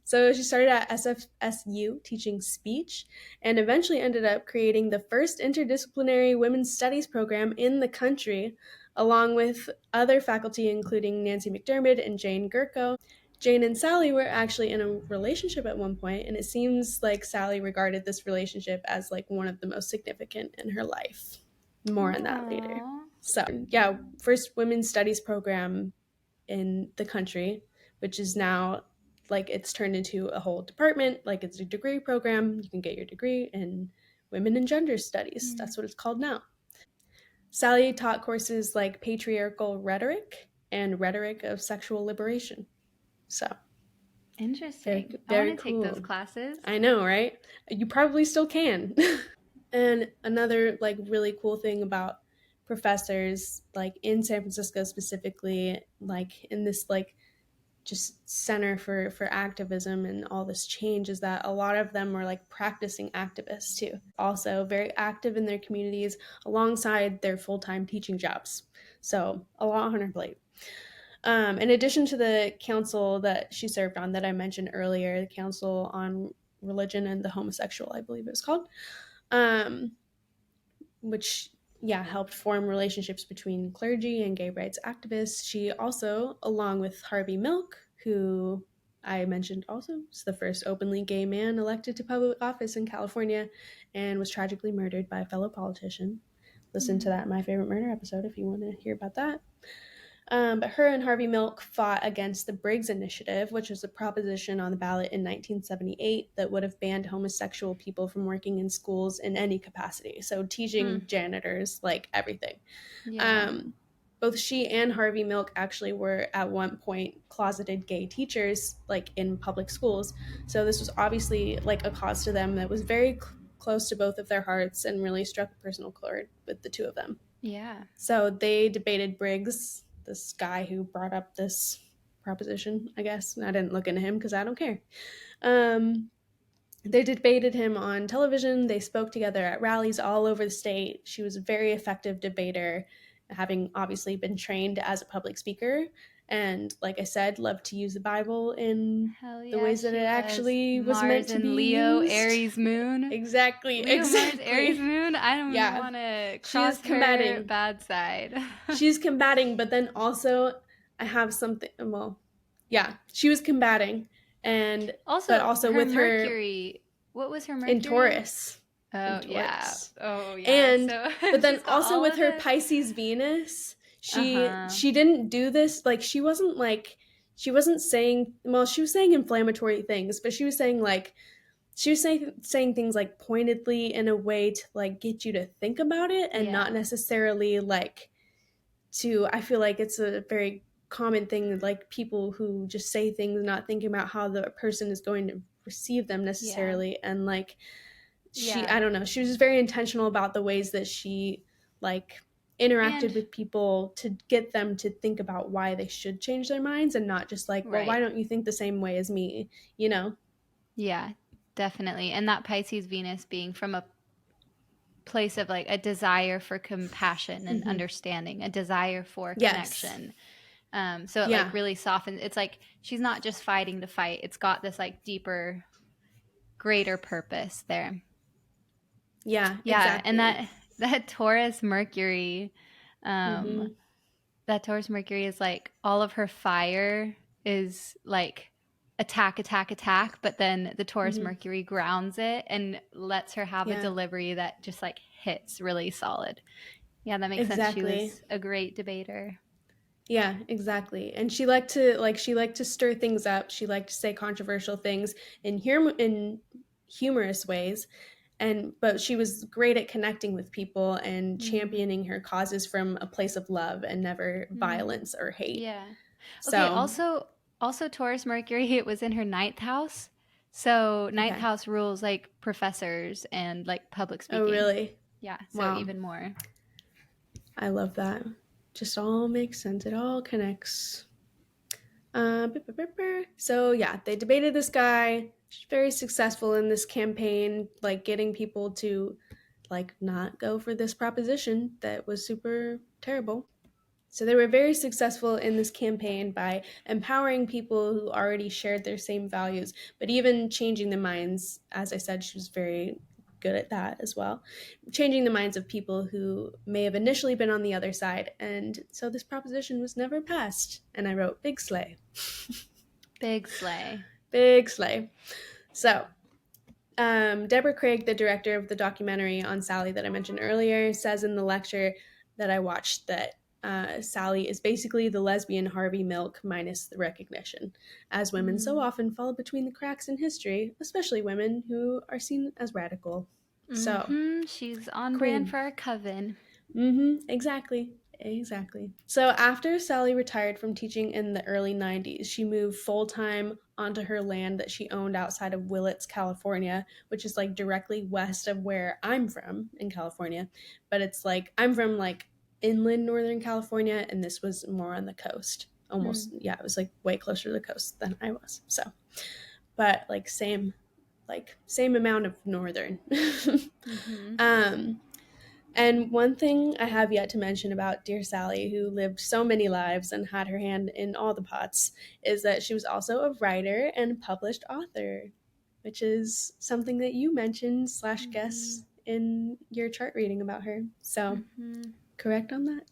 So she started at SFSU teaching speech and eventually ended up creating the first interdisciplinary women's studies program in the country, along with other faculty, including Nancy McDermott and Jane Gurko. Jane and Sally were actually in a relationship at one point, and it seems like Sally regarded this relationship as like one of the most significant in her life. More on that later. Aww. So, yeah, first women's studies program in the country, which is now like it's turned into a whole department. Like it's a degree program. You can get your degree in women and gender studies. Hmm. That's what it's called now. Sally taught courses like patriarchal rhetoric and rhetoric of sexual liberation. So very, Interesting. I want very to take those cool. classes. I know, right? You probably still can. And another like really cool thing about professors like in San Francisco specifically, like in this like just center for activism and all this change, is that a lot of them were like practicing activists too, also very active in their communities alongside their full-time teaching jobs. So a lot on her plate. In addition to the council that she served on that I mentioned earlier, the Council on Religion and the Homosexual, I believe it was called, um, which yeah helped form relationships between clergy and gay rights activists. She also, along with Harvey Milk, who I mentioned also, is the first openly gay man elected to public office in California and was tragically murdered by a fellow politician. Listen to Hmm. that My Favorite Murder episode if you want to hear about that. But her and Harvey Milk fought against the Briggs Initiative, which was a proposition on the ballot in 1978 that would have banned homosexual people from working in schools in any capacity. So, Hmm. teaching, janitors, like everything. Yeah. Um, Both she and Harvey Milk actually were at one point closeted gay teachers, like in public schools. So, this was obviously like a cause to them that was very close to both of their hearts and really struck a personal chord with the two of them. Yeah. So they debated Briggs, this guy who brought up this proposition, I guess. I didn't look into him because I don't care. Um, they debated him on television. They spoke together at rallies all over the state. She was a very effective debater having obviously been trained as a public speaker. And like I said, love to use the Bible in Hell the yeah, ways that she it was. actually was meant Mars to and be Leo, used. Aries moon. Exactly, Leo, Mars, Aries exactly. moon. I don't Yeah. want to She is cross her combating. bad side. She's combating, but then also I have something, well, yeah, she was combating, and but Also, also her with her Mercury. What was her in Mercury? Taurus. In Oh yeah. Taurus. Oh yeah. And So but then she's got also all with of her it. Pisces Venus, Uh she huh. she didn't do this, like she wasn't saying, well, she was saying inflammatory things, but she was saying like she was saying things like pointedly in a way to like get you to think about it, and not Yeah. necessarily like to, I feel like it's a very common thing, like people who just say things not thinking about how the person is going to receive them Yeah. necessarily. And like Yeah. I don't know, she was just very intentional about the ways that she like interacted And with people to get them to think about why they should change their minds, and not just like, well, why right. don't you think the same way as me, you know? Yeah. Definitely. And that Pisces Venus being from a place of like a desire for compassion and Mm-hmm. understanding, a desire for Yes. connection. So it like Yeah. really softens. It's like she's not just fighting to fight. It's got this like deeper, greater purpose there. Yeah, Yeah, and exactly. that Taurus Mercury, um, Mm-hmm. that Taurus Mercury is like all of her fire is like attack, attack, attack, but then the Taurus Mm-hmm. Mercury grounds it and lets her have a Yeah, delivery that just like hits really solid. Yeah, that makes sense. She exactly. was a great debater. Yeah, exactly. And she liked to stir things up. She liked to say controversial things in humorous ways. And but she was great at connecting with people and Mm. championing her causes from a place of love and never Mm. violence or hate. Yeah. Okay, So, also Taurus Mercury, it was in her ninth house. So ninth okay. house rules like professors and like public Oh, speaking. really? Yeah, so Wow. even more. I love that. Just all makes sense. It all connects. So yeah, they debated this guy. She's very successful in this campaign, like getting people to like not go for this proposition that was super terrible. So they were very successful in this campaign by empowering people who already shared their same values, but even changing the minds. As I said, she was very good at that as well, changing the minds of people who may have initially been on the other side. And so this proposition was never passed. And I wrote Big Slay. Big slay. Big Slay. So Deborah Craig, the director of the documentary on Sally that I mentioned earlier, says in the lecture that I watched that Sally is basically the lesbian Harvey Milk minus the recognition, as women so Mm. often fall between the cracks in history, especially women who are seen as radical. So, Mm-hmm. She's on brand Queen. for our coven. Exactly. Exactly. So after Sally retired from teaching in the early 90s, she moved full time onto her land that she owned outside of Willits, California, which is like directly west of where I'm from in California. But it's like I'm from like inland Northern California, and this was more on the coast. Almost, Mm. yeah, it was like way closer to the coast than I was. So, but like same amount of northern. Mm-hmm. um, and one thing I have yet to mention about dear Sally, who lived so many lives and had her hand in all the pots, is that she was also a writer and published author, which is something that you mentioned slash Mm-hmm. guess in your chart reading about her. So, Mm-hmm. correct on that.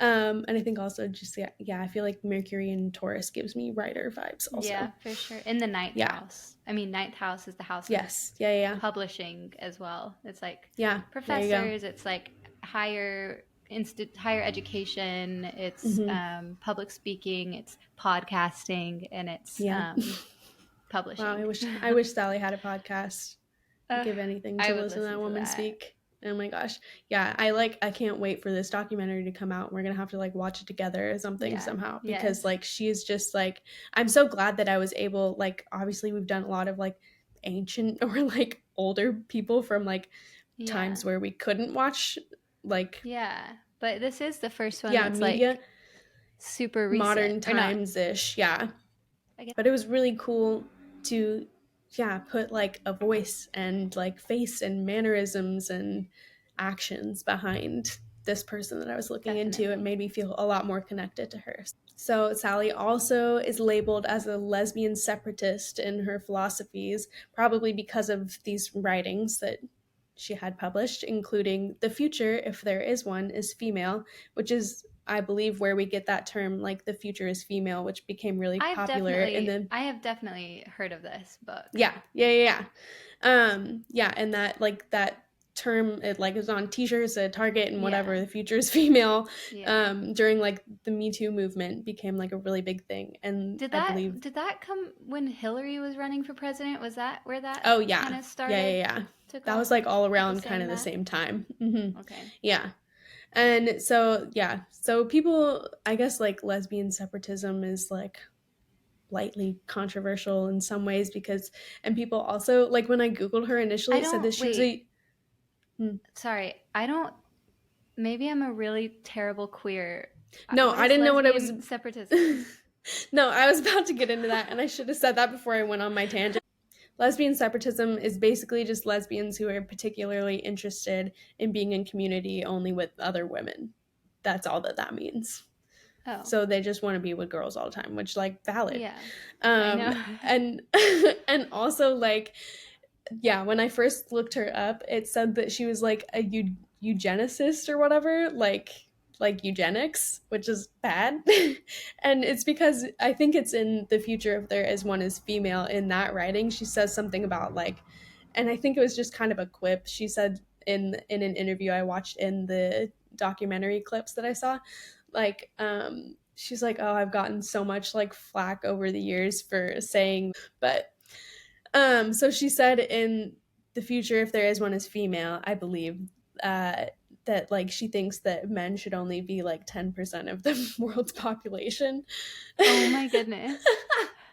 And I think also just yeah, I feel like Mercury and Taurus gives me writer vibes also. Yeah, for sure. In the ninth Yeah. house. I mean, ninth house is the house of Yes. Yeah. Yeah. Yeah. publishing as well. It's like Yeah. There you go. professors, it's like higher education, it's Mm-hmm. public speaking, it's podcasting, and it's Yeah. Wow. publishing. I wish Sally had a podcast. uh, Give anything I to would listen to listen that to woman that. speak. Oh my gosh. Yeah, I can't wait for this documentary to come out. We're going to have to like watch it together or something Yeah. somehow, because Yes. like she's just like, I'm so glad that I was able, like obviously we've done a lot of like ancient or like older people from like Yeah. times where we couldn't watch like, Yeah. But this is the first one yeah, that's media, like super recent. modern Or not. times ish. Yeah. I guess. But it was really cool to, yeah, put like a voice and like face and mannerisms and actions behind this person that I was looking into. It Definitely. made me feel a lot more connected to her. So Sally also is labeled as a lesbian separatist in her philosophies, probably because of these writings that she had published, including "The future, if there is one, is female," which is, I believe, where we get that term, like "the future is female," which became really popular in the I have definitely heard of this book. yeah, and that, like, that term, it like is on t-shirts at Target and whatever. Yeah. "The future is female," Yeah. during like the Me Too movement became like a really big thing, and I believe, Did that come when Hillary was running for president? Was that where that oh kind yeah, of started? yeah, Took that was off, like all people around kind saying of the that? same time. Okay. Yeah. And so, yeah, so people, I guess, like, lesbian separatism is like lightly controversial in some ways, because, and people also, like, when I googled her initially, I it said don't that she was wait. a hmm. Sorry. I don't maybe I'm a really terrible queer. No, What I is didn't know what it was. lesbian separatism? No, I was about to get into that, and I should have said that before I went on my tangent. Lesbian separatism is basically just lesbians who are particularly interested in being in community only with other women. That's all that that means. Oh. So they just want to be with girls all the time, which, like, valid. Yeah. I know. And and also, like, yeah, when I first looked her up, it said that she was like a eugenicist or whatever, like eugenics, which is bad. And it's because I think it's in "The future, if there is one, is female." In that writing, she says something about, like, and I think it was just kind of a quip. She said in an interview I watched in the documentary clips that I saw, like, she's like, "Oh, I've gotten so much, like, flack over the years for saying," but so she said in "The future, if there is one, is female," I believe, uh, that, like, she thinks that men should only be like 10% of the world's population. Oh my goodness.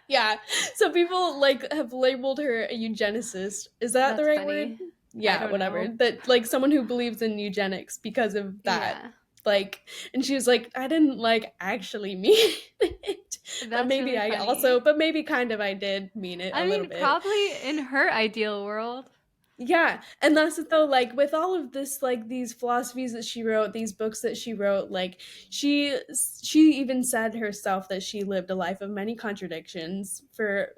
Yeah. So people, like, have labeled her a eugenicist. Is that the That's right word? funny. I Yeah, don't whatever. know. That, like, someone who believes in eugenics because of that. Yeah. Like, and she was like, "I didn't, like, actually mean it, but That's maybe really I also, funny. but maybe kind of I did mean it a I little mean, bit." probably in her ideal world. Yeah, and that's the though, like, with all of this, like, these philosophies that she wrote, these books that she wrote, like, she even said herself that she lived a life of many contradictions for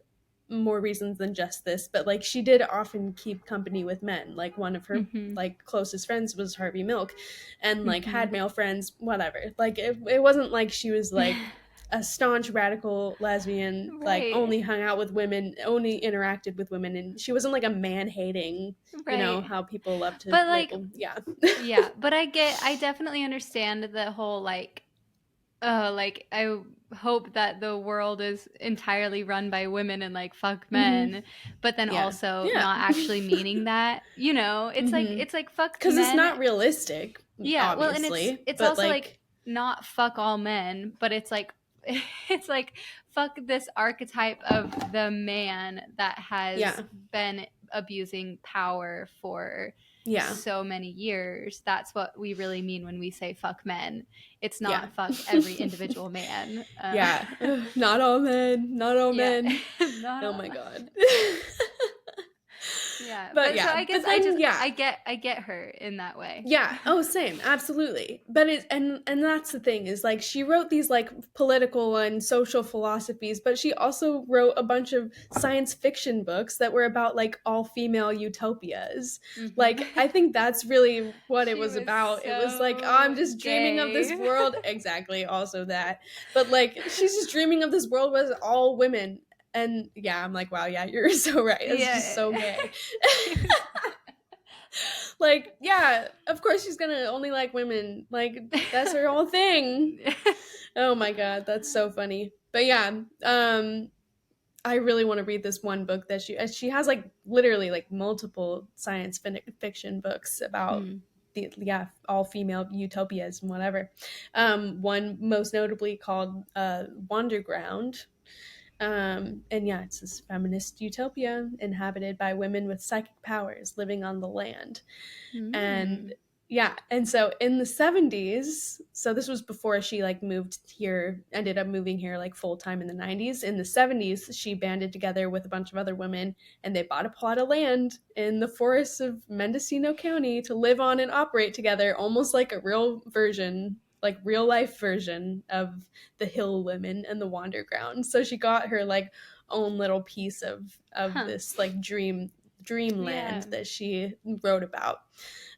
more reasons than just this, but, like, she did often keep company with men. Like, one of her, Mhm. like, closest friends was Harvey Milk, and, like, had Mhm. male friends, whatever. Like, it wasn't like she was like a staunch radical lesbian, like, Right. only hung out with women, only interacted with women, and she wasn't like a man hating, Right. how people love to But like, label. Yeah. yeah, but I definitely understand the whole like I hope that the world is entirely run by women and like fuck Hmm. men, but then Yeah. also Yeah. not actually meaning that. Hmm. It's like fuck Because it's men. not realistic, Yeah, well, and obviously, it's but, also like like, not fuck all men, but it's like it's like fuck this archetype of the man that has yeah. been abusing power for Yeah. so many years. That's what we really mean when we say fuck men. It's Yeah. not fuck every individual man. Yeah. Ugh, not all men, not all Yeah, men. not Oh all. my god. Yeah, But but so yeah, I guess but then, yeah. I get her in that way. Yeah. Oh, same. Absolutely. But it, and that's the thing, is, like, she wrote these, like, political and social philosophies, but she also wrote a bunch of science fiction books that were about, like, all female utopias. Hmm. Like, I think that's really what it She was was about. It was like, "Oh, I'm so just dreaming of this gay. world." Exactly. Also that. But, like, she's just dreaming of this world with all women. And yeah, I'm like, wow, yeah, you're so right. It's just Yeah. so gay. She was Like, yeah, of course she's gonna only like women. Like, that's her whole thing. Oh my god, that's so funny. But yeah, I really want to read this one book that she has, like, literally, like, multiple science fiction books about Mm. the, yeah, all female utopias and whatever. One most notably called Wanderground. And yeah, it's this feminist utopia inhabited by women with psychic powers living on the land. And Mm. Yeah, and so in the 70s, so this was before she like moved here, ended up moving here like full time in the 90s. In the 70s, she banded together with a bunch of other women and they bought a plot of land in the forests of Mendocino County to live on and operate together, almost like a real version, like real life version of the Hill Women and the Wanderground. So she got her like own little piece of Huh. this like dreamland Yeah. that she wrote about.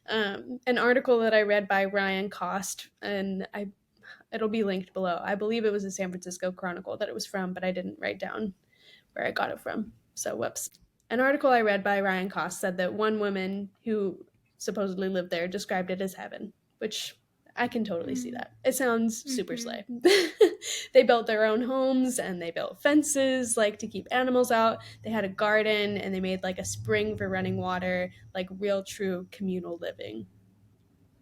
An article that I read by Ryan Cost, and it'll be linked below. I believe it was a San Francisco Chronicle that it was from, but I didn't write down where I got it from. So whoops. An article I read by Ryan Cost said that one woman who supposedly lived there described it as heaven, which I can totally see Mm. that. It sounds super Mm-hmm. slay. They built their own homes and they built fences like to keep animals out. They had a garden and they made like a spring for running water, like real true communal living.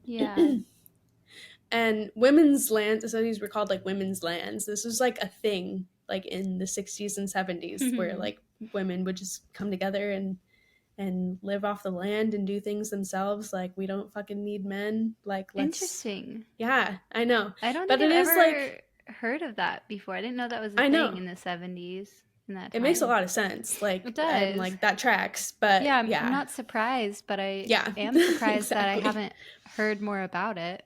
Yeah. And women's lands, so these were called like women's lands. This was like a thing like in the 60s and 70s where like women would just come together and live off the land and do things themselves. Like, we don't fucking need men. Like, let's, Interesting. yeah, I know. I don't But think it I've is like, ever heard of that before. I didn't know that was a I thing know. in the 70s in that It makes a time. lot of sense. It Like, and does. like that tracks. But Yeah, I'm yeah, not surprised, but I yeah, am surprised that I exactly. haven't heard more about it.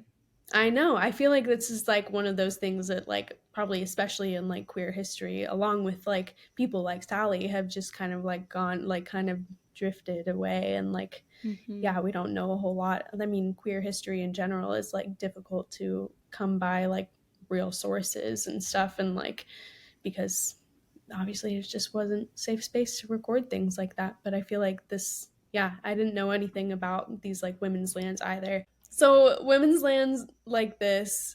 I know. I feel like this is like one of those things that like probably especially in like queer history, along with like people like Sally have just kind of like gone like kind of drifted away and like Hmm. yeah, we don't know a whole lot. I mean, queer history in general is like difficult to come by like real sources and stuff and like because obviously it just wasn't safe space to record things like that. But I feel like this yeah, I didn't know anything about these like women's lands either. So women's lands like this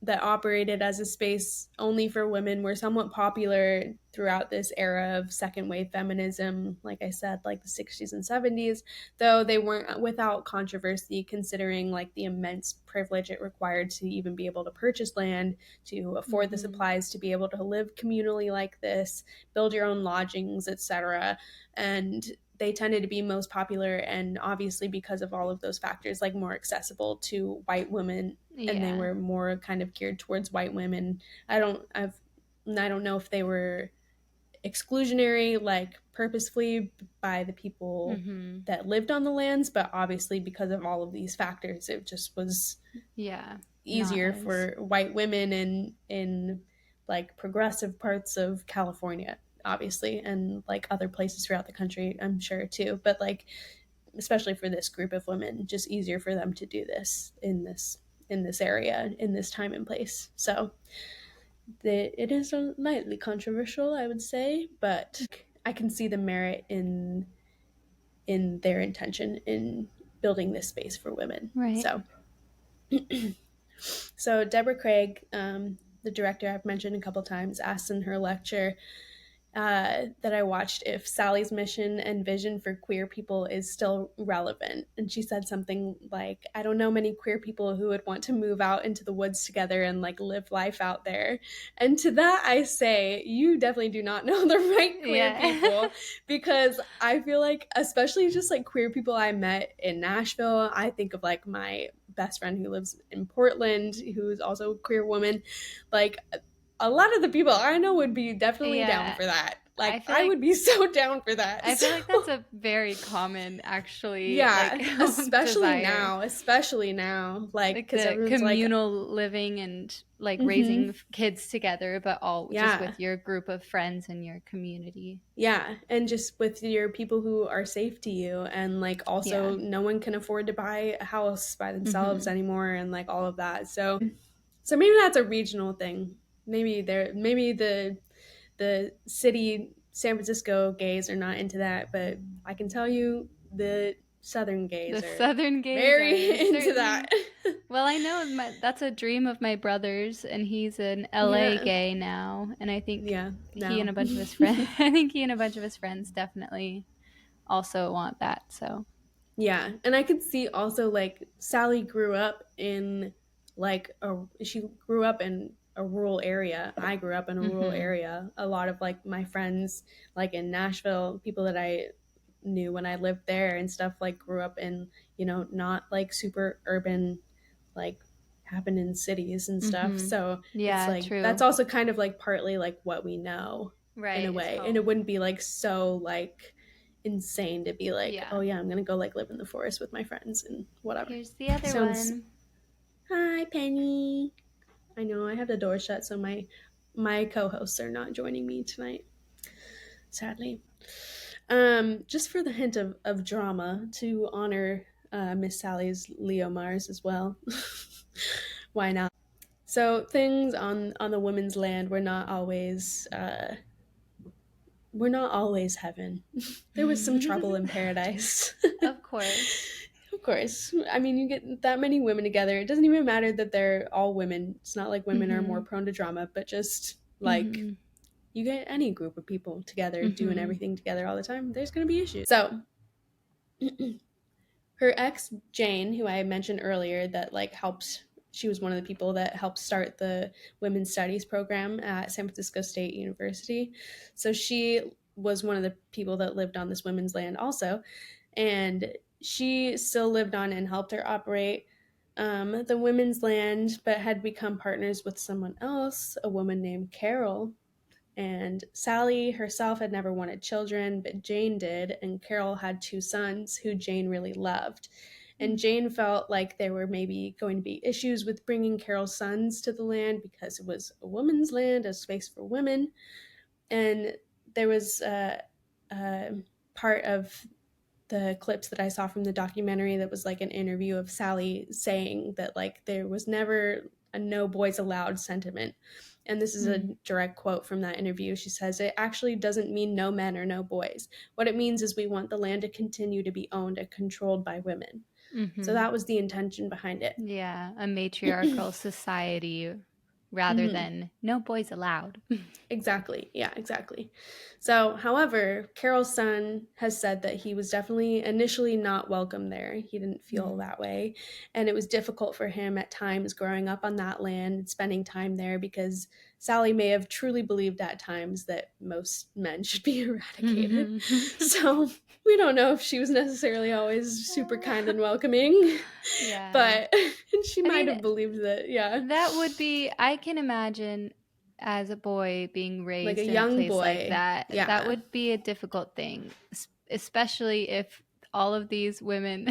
that operated as a space only for women were somewhat popular throughout this era of second wave feminism, like I said, like the 60s and 70s, though they weren't without controversy considering like the immense privilege it required to even be able to purchase land, to afford the Hmm. supplies to be able to live communally like this, build your own lodgings, etc. And they tended to be most popular and obviously because of all of those factors like more accessible to white women, and they Yeah. were more kind of geared towards white women. I don't know if they were exclusionary like purposefully by the people Hmm. that lived on the lands, but obviously because of all of these factors it just was Yeah. Not easier as. for white women in like progressive parts of California, obviously, and like other places throughout the country, I'm sure too. But like, especially for this group of women, just easier for them to do this in this area, in this time and place. So it is lightly controversial, I would say, but I can see the merit in their intention in building this space for women. Right. So Deborah Craig, the director I've mentioned a couple times, asked in her lecture that I watched if Sally's mission and vision for queer people is still relevant. And she said something like, I don't know many queer people who would want to move out into the woods together and like live life out there. And to that, I say, you definitely do not know the right queer Yeah. people, because I feel like, especially just like queer people I met in Nashville, I think of like my best friend who lives in Portland, who's also a queer woman. Like, a lot of the people I know would be definitely down Yeah. for that. I Like, feel I like would be so down for that. I So, feel like that's a very common, actually, like yeah, desire. especially now, like, Like because the everyone's like, communal living and like raising mm-hmm, kids together, but all just yeah, with your group of friends and your community. yeah, and just with your people who are safe to you, and like, Yeah. also, no one can afford to buy a house by themselves Hmm. anymore, and like all of that. So maybe that's a regional thing. Maybe the city San Francisco gays are not into that, but I can tell you the southern The gays are Southern gays very are into that. certainly. Well, I know that's a dream of my brother's, and he's an LA Yeah. gay now, and I think Yeah, he and no. a bunch of his friends, I think he and a bunch of his friends definitely also want that. So, Yeah, and I could see also like Sally grew up in she grew up in a rural area. I grew up in a rural hmm. area. A lot of like my friends like in Nashville, people that I knew when I lived there and stuff, like grew up in, you know, not like super urban, like happen in cities and stuff. Mm-hmm. So it's Yeah, like that's true. also kind of like partly like what we know in a Right, is way. And home. it wouldn't be like so like insane to be like, Yeah. oh yeah, I'm gonna go like live in the forest with my friends and whatever. Here's the other Sounds one. hi Penny. I know I have the door shut, so my co-hosts are not joining me tonight, sadly. Just for the hint of drama to honor Miss Sally's Leo Mars as well. Why not? So things on the women's land were not always heaven. There was some trouble in paradise. Of course. Of course. I mean, you get that many women together. It doesn't even matter that they're all women. It's not like women are more Mm-hmm. prone to drama, but just like Mm-hmm. you get any group of people together doing Mm-hmm. everything together all the time, there's going to be issues. So, her ex Jane, who I mentioned earlier, that like helped. She was one of the people that helped start the women's studies program at San Francisco State University. So she was one of the people that lived on this women's land also, and she still lived on and helped her operate the women's land, but had become partners with someone else, a woman named Carol. And Sally herself had never wanted children, but Jane did, and Carol had two sons who Jane really loved. And Jane felt like there were maybe going to be issues with bringing Carol's sons to the land because it was a woman's land, a space for women. And there was a part of the clips that I saw from the documentary that was like an interview of Sally saying that like there was never a no boys allowed sentiment. And this is a direct quote from that interview. She says, "It actually doesn't mean no men or no boys. What it means is we want the land to continue to be owned and controlled by women." So Mm-hmm. that was the intention behind it. Yeah, a matriarchal society rather Mm-hmm. than no boys allowed. Exactly. Yeah, exactly. So, however, Carol's son has said that he was definitely initially not welcome there. He didn't feel Mm. that way. And it was difficult for him at times growing up on that land and spending time there because Sally may have truly believed at times that most men should be eradicated. So, we don't know if she was necessarily always super kind and welcoming, Yeah. but she I might mean, have believed that, yeah. that would be, I can imagine as a boy being Like a raised in a young place like boy. that, that Yeah. would be a difficult thing, especially if all of these women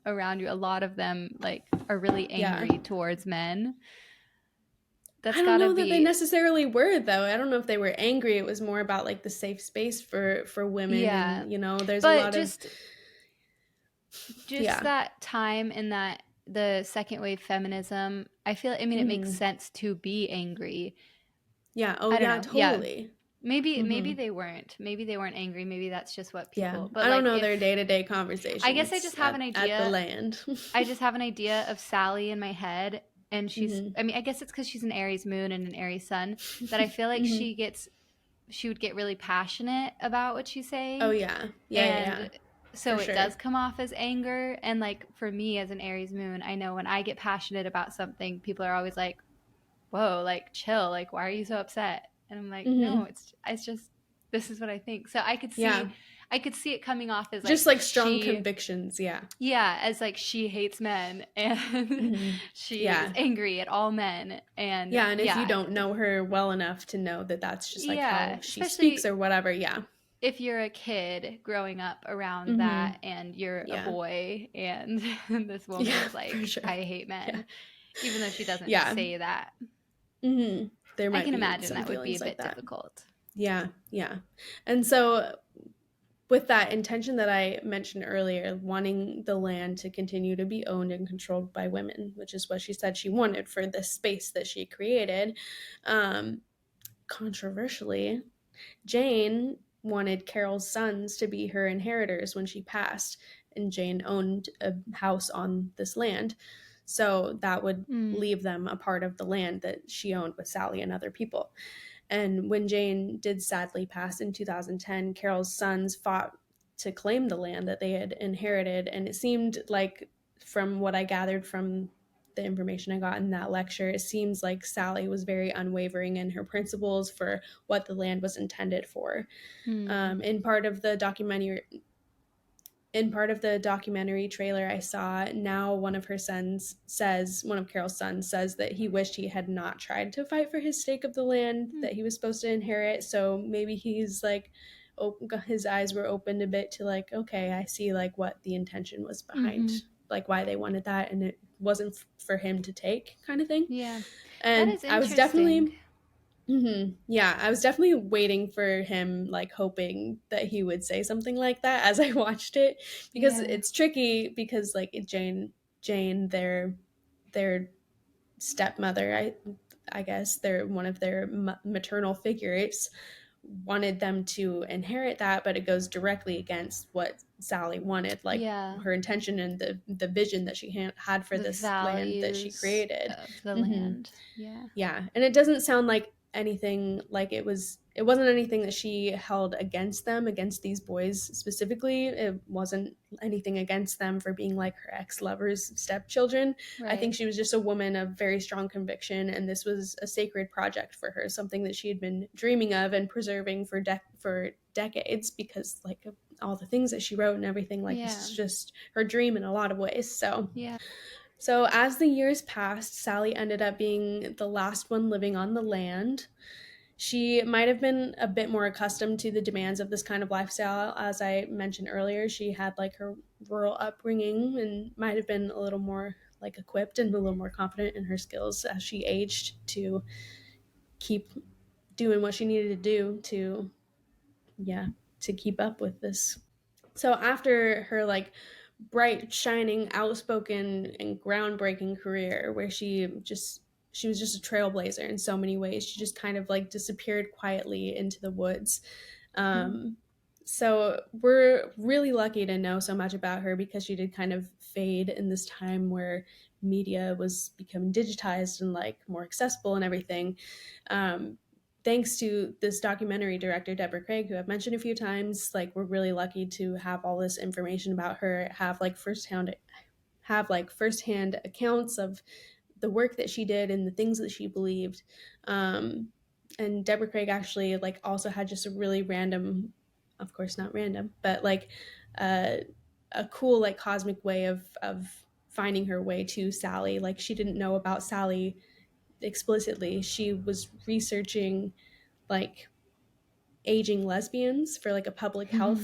around you, a lot of them like are really Yeah. angry towards men. That's I don't gotta know that they be, necessarily were though. I don't know if they were angry. It was more about like the safe space for women, yeah. and you know, there's a But lot of just yeah. that time in that the second wave feminism, I feel, I mean, it makes Hmm. sense to be angry. Yeah. Oh I don't yeah, know. Yeah. totally. Maybe Hmm. they weren't. Maybe they weren't angry. Maybe that's just what Yeah. people. But I don't like know their if day-to-day I guess I conversations just have an at the idea. land. I just have an idea of Sally in my head, and she's. Hmm. I mean, I guess it's because she's an Aries moon and an Aries sun that I feel like Hmm. she would get really passionate about what she's Oh saying, yeah. Yeah, yeah, yeah. and For so it sure. does come off as anger. And like for me as an Aries moon, I know when I get passionate about something, people are always like, whoa, like chill, like why are you so upset? And I'm like, Hmm. no, it's just this is what I think. So Yeah. I could see it coming off as Just like like strong she, convictions, yeah. yeah, as like she hates men and Hmm. she is Yeah. angry at all men. And Yeah, and if you yeah, don't know her well enough to know that that's just like how yeah, she speaks especially or whatever, yeah. if you're a kid growing up around Hmm. that and you're a Yeah. boy and this woman Yeah, is for like, sure. I hate Yeah. men, even though she doesn't Yeah. say that. There I might can be imagine some that would be a feelings like bit that. difficult. Yeah, yeah. And so, with that intention that I mentioned earlier, wanting the land to continue to be owned and controlled by women, which is what she said she wanted for this space that she created, um, controversially, Jane wanted Carol's sons to be her inheritors when she passed, and Jane owned a house on this land. So that would Mm. leave them a part of the land that she owned with Sally and other people. And when Jane did sadly pass in 2010, Carol's sons fought to claim the land that they had inherited. And it seemed like, from what I gathered from the information I got in that lecture, it seems like Sally was very unwavering in her principles for what the land was intended for. Mm. In part of the in part of the documentary trailer I saw, now one of Carol's sons says that he wished he had not tried to fight for his stake of the land Hmm. that he was supposed to inherit. So maybe he's like, his eyes were opened a bit to like, okay, I see like what the intention was behind, Mm-hmm. like why they wanted that, and it wasn't for him to take, kind of thing. Yeah. That And is I was interesting. definitely Yeah, I was definitely waiting for him, like hoping that he would say something like that as I watched it, because Yeah. it's tricky because like Jane, their stepmother, I guess they're one of their maternal figures, wanted them to inherit that, but it goes directly against what Sally wanted, like Yeah. her intention and the vision that she had for The this land that she values created. of the Hmm. land. Yeah. Yeah, and it doesn't sound like anything, like it wasn't anything that she held against them, against these boys specifically. It wasn't anything against them for being like her ex-lover's stepchildren. I think Right. she was just a woman of very strong conviction, and this was a sacred project for her, something that she had been dreaming of and preserving for decades, because like of all the things that she wrote and everything, like this Yeah. is just her dream in a lot of ways. Yeah. So, as the years passed, Sally ended up being the last one living on the land. She might have been a bit more accustomed to the demands of this kind of lifestyle. As I mentioned earlier, she had like her rural upbringing and might have been a little more like equipped and a little more confident in her skills as she aged to keep doing what she needed to do to, yeah, to keep up with this. So after her like bright, shining, outspoken, and groundbreaking career, where she was just a trailblazer in so many ways, she just kind of like disappeared quietly into the woods. Mm. Um, so we're really lucky to know so much about her, because she did kind of fade in this time where media was becoming digitized and like more accessible and everything. Um, Thanks to this documentary director, Deborah Craig, who I've mentioned a few times, like we're really lucky to have all this information about her, have like firsthand accounts of the work that she did and the things that she believed. Um, and Deborah Craig actually like also had just a really random, of course not random, but like uh, a cool like cosmic way of finding her way to Sally. Like she didn't know about Sally explicitly. She was researching like aging lesbians for like a public health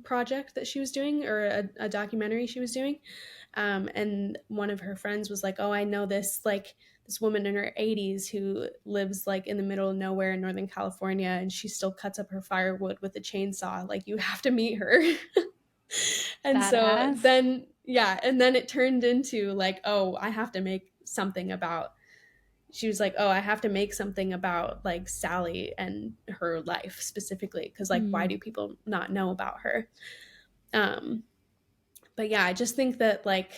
project that she was doing, or a documentary she was doing. And one of her friends was like, "Oh, I know this woman in her 80s who lives like in the middle of nowhere in Northern California, and she still cuts up her firewood with a chainsaw. Like you have to meet her." And so Badass. then, yeah, and then it turned into like, oh, I have to make something about she was like, "Oh, I have to make something about like Sally and her life specifically, because like why Mm. do people not know about her?" Um, but yeah, I just think that like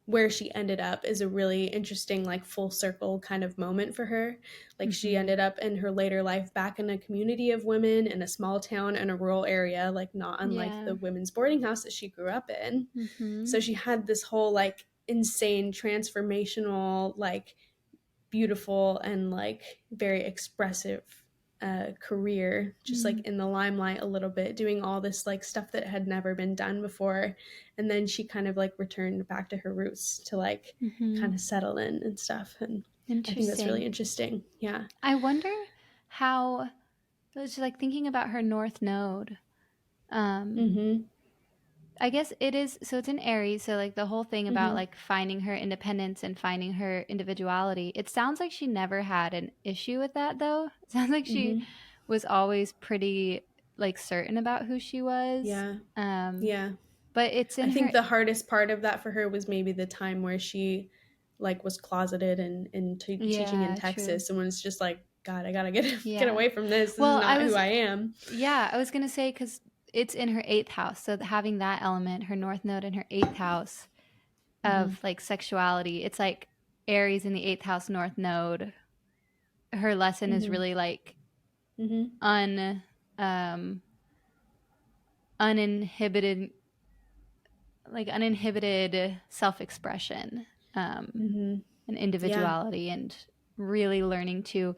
where she ended up is a really interesting like full circle kind of moment for her. Like she Mm-hmm. ended up in her later life back in a community of women in a small town in a rural area, like not unlike Yeah. the women's boarding house that she grew up in. Mm-hmm. So she had this whole like insane transformational, like beautiful and like very expressive career, just like Mm. in the limelight a little bit, doing all this like stuff that had never been done before. And then she kind of like returned back to her roots to like Mm-hmm. kind of settle in and stuff. And I think that's really Interesting. interesting. Yeah. I wonder how, just like thinking about her North Node. Um, Mm-hmm. I guess it is, so it's in Aries, so like the whole thing about Mm-hmm. like finding her independence and finding her individuality. It sounds like she never had an issue with that though. It sounds like she Mm-hmm. was always pretty like certain about who she was. Yeah. Um, Yeah. but it's I in think her. the hardest part of that for her was maybe the time where she like was closeted and teaching in Yeah, true. Texas, and when it's just like, God, I gotta get Yeah. away from this. This is Well, I not who was, I am. yeah, I was gonna say because it's in her eighth house, so having that element, her North Node in her eighth house Mm-hmm. of like sexuality, it's like Aries in the eighth house North Node. Her lesson is Mm-hmm. really like Mm-hmm. un um uninhibited, like uninhibited self-expression, um Mm-hmm. and Yeah. individuality, and really learning to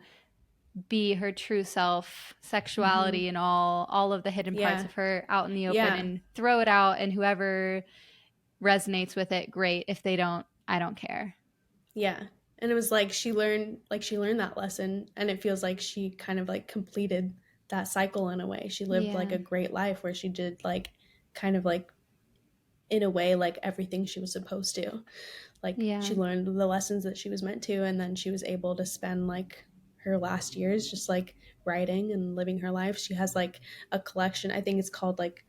be her true self, Mm-hmm. sexuality and all of the hidden parts Yeah. of her out in the open Yeah. and throw it out, and whoever resonates with it, great. If they don't, I don't care. Yeah. And it was like she learned that lesson, and it feels like she kind of like completed that cycle in a way. She lived like Yeah. a great life where she did like kind of like in a way like everything she was supposed to. Like Yeah. she learned the lessons that she was meant to, and then she was able to spend like her last years just like writing and living her life. She has like a collection. I think it's called like,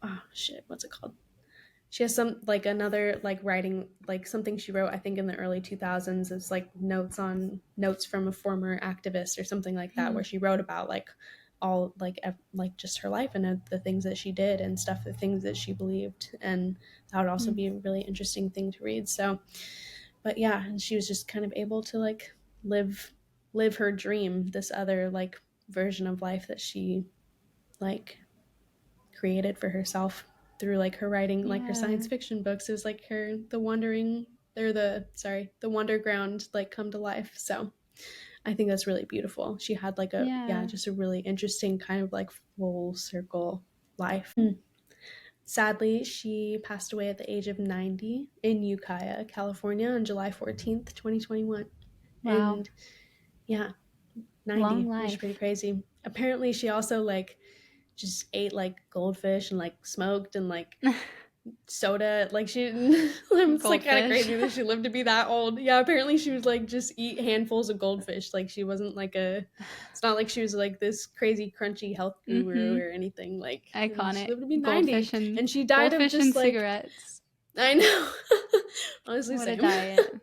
oh shit, what's it called? She has some like another like writing like something she wrote I think in the early 2000s. It's like notes from a former activist or something like that, Hmm. where she wrote about like all like just her life and the things that she did and stuff, the things that she believed. And that would also Hmm. be a really interesting thing to read. So but yeah, and she was just kind of able to like live her dream, this other like version of life that she like created for herself through like her writing, like her science Yeah. fiction books. It was like her the wandering or the wonderground like come to life. So I think that's really beautiful. She had like a yeah, Yeah. just a really interesting kind of like full circle life. Mm. Sadly, she passed away at the age of 90 in Ukiah, California on July 14th, 2021. Wow. And yeah, Long 90, which is pretty life. crazy. Apparently she also like just ate like goldfish and like smoked and like soda. Like she it's like kind of Goldfish. crazy that she lived to be that old. Yeah, apparently she would like just eat handfuls of goldfish. Like she wasn't like a it's not like she was like this crazy crunchy health guru Mm-hmm. or anything. Like and she Iconic. lived to be 90 Goldfish and and she died of goldfish and just like cigarettes. I know. Honestly What a same. diet.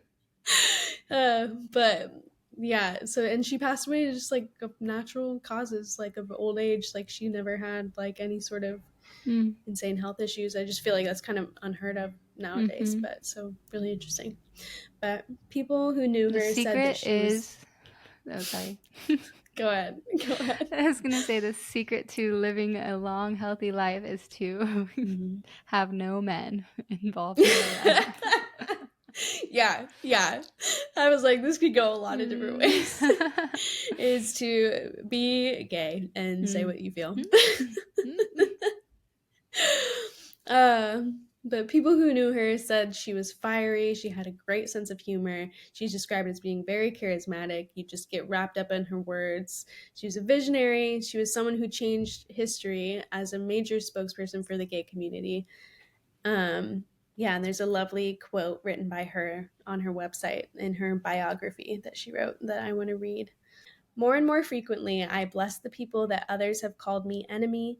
But yeah, so and she passed away just like of natural causes, like of old age. Like she never had like any sort of Mm. insane health issues. I just feel like that's kind of unheard of nowadays, Mm-hmm. but so really interesting. But people who knew The her said that secret she was. is, oh, sorry. Go ahead. Go ahead. I was gonna say the secret to living a long, healthy life is to Mhm. have no men involved in your life. Yeah, yeah. I was like, this could go a lot of different Mm. ways. Is to be gay and say Mm. what you feel. Mm. But people who knew her said she was fiery. She had a great sense of humor. She's described as being very charismatic. You just get wrapped up in her words. She was a visionary. She was someone who changed history as a major spokesperson for the gay community. Um, yeah, and there's a lovely quote written by her on her website in her biography that she wrote that I want to read. More and more frequently, I bless the people that others have called me enemy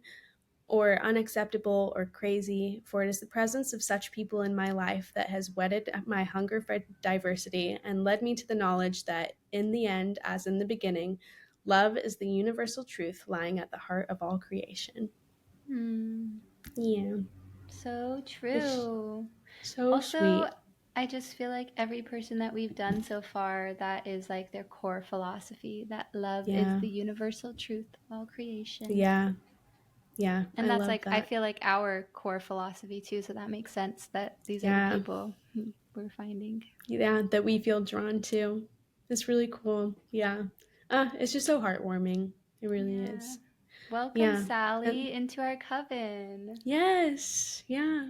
or unacceptable or crazy, for it is the presence of such people in my life that has whetted my hunger for diversity and led me to the knowledge that, in the end, as in the beginning, love is the universal truth lying at the heart of all creation. Mm. Yeah, So it's true. so Also, sweet. I just feel like every person that we've done so far, that is like their core philosophy, that love is Yeah, the universal truth of all creation. yeah, yeah, And I that's love like, I that. feel like our core philosophy too. So that makes sense that these are the Yeah, people who we're finding. yeah, that we feel drawn to. It's really cool. Yeah. It's just so heartwarming. It really Yeah. is. Welcome, Yeah. And Sally, into our coven. yes, yeah.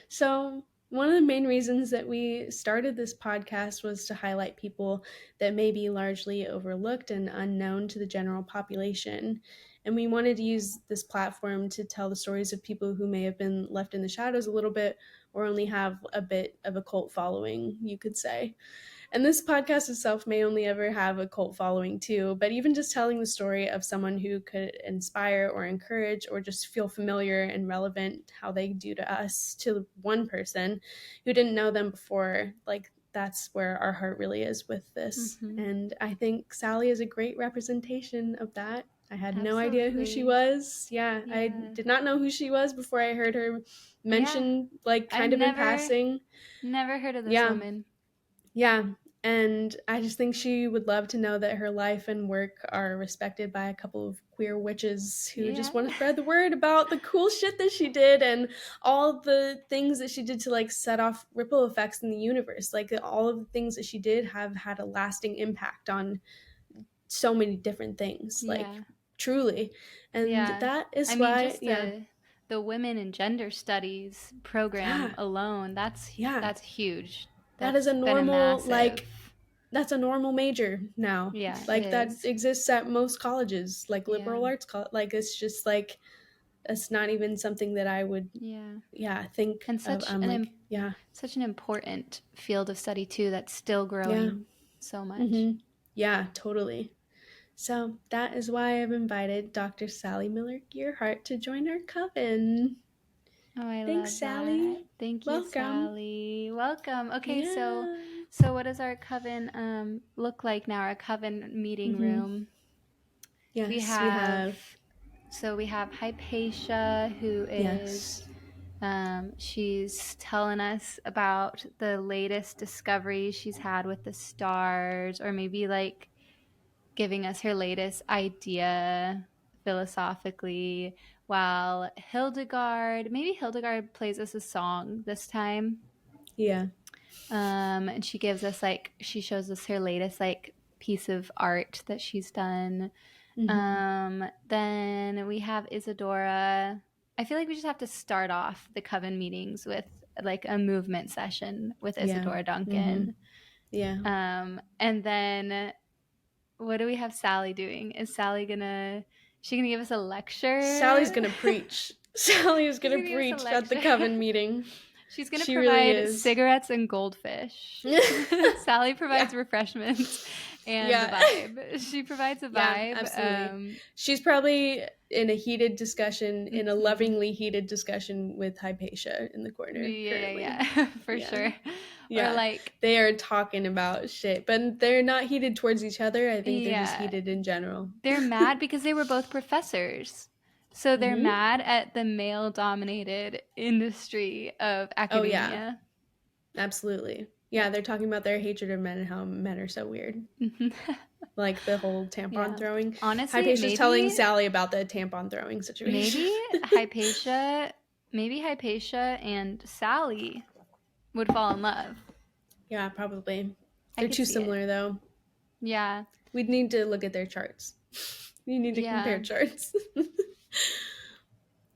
So, one of the main reasons that we started this podcast was to highlight people that may be largely overlooked and unknown to the general population. And we wanted to use this platform to tell the stories of people who may have been left in the shadows a little bit or only have a bit of a cult following, you could say. And this podcast itself may only ever have a cult following too, but even just telling the story of someone who could inspire or encourage or just feel familiar and relevant how they do to us, to one person who didn't know them before, like that's where our heart really is with this. Mm-hmm. And I think Sally is a great representation of that. I had no idea who she Absolutely. was. Yeah, I Yeah. did not know who she was before I heard her Yeah. mentioned, like I've kind of in passing. never heard of this Yeah, woman. yeah, and I just think she would love to know that her life and work are respected by a couple of queer witches who just Yeah. want to spread the word about the cool shit that she did and all the things that she did to like set off ripple effects in the universe. Like all of the things that she did have had a lasting impact on so many different things, like Yeah. truly. And Yeah. that is I mean, why, just the women in gender studies program yeah, alone, that's yeah. huge. That is That's a been a normal, massive. like, that's a normal major now. Yeah, it Like, that is. exists at most colleges, like Yeah. liberal arts like, it's just like, it's not even something that I would, Yeah. yeah, think And of. I'm like, yeah, such an important field of study too that's still yeah, growing so much. yeah, totally. So that is why I've invited Dr. Sally Miller Gearhart to join our coven. Oh, I Thanks, love that. Sally. Thank you, Welcome. Sally. Welcome. Okay, so Yeah. what does our coven look like now? Our coven meeting Mm-hmm. room. We Yes, we have have. we have Hypatia, who is Yes. she's telling us about the latest discoveries she's had with the stars, or maybe like giving us her latest idea philosophically, while maybe Hildegard plays us a song this time. Yeah. And she shows us her latest like piece of art that she's done. Mm-hmm. Then we have Isadora. I feel like we just have to start off the coven meetings with like a movement session with Yeah. Isadora Mm-hmm. Duncan. Yeah. And then what do we have Sally doing? Is Sally she gonna give us a lecture? Sally's gonna preach. Sally is She's gonna gonna give us a preach at the lecture. coven meeting. She's gonna She really provide is. cigarettes and goldfish. Sally provides Yeah. refreshments and the Yeah. vibe. She provides a Yeah, vibe. absolutely. She's probably in a heated discussion, in a Mhm. lovingly heated discussion with Hypatia in the corner currently. Yeah, for Yeah. sure. Or Yeah. like, They are talking about shit, but they're not heated towards each other. I think they're just yeah, heated in general. they're mad because they were both professors. So they're Mm-hmm. mad at the male dominated industry of Oh, yeah. academia. Absolutely. Yeah, Yeah. they're talking about their hatred of men and how men are so weird. Like the whole tampon Yeah. throwing. Honestly, Hypatia's telling Sally about the tampon throwing maybe situation. Hypatia, maybe Hypatia and Sally would fall in love. Yeah, probably. I They're could too see it. similar, though. Yeah. We'd need to look at their charts. You need to Yeah. compare charts.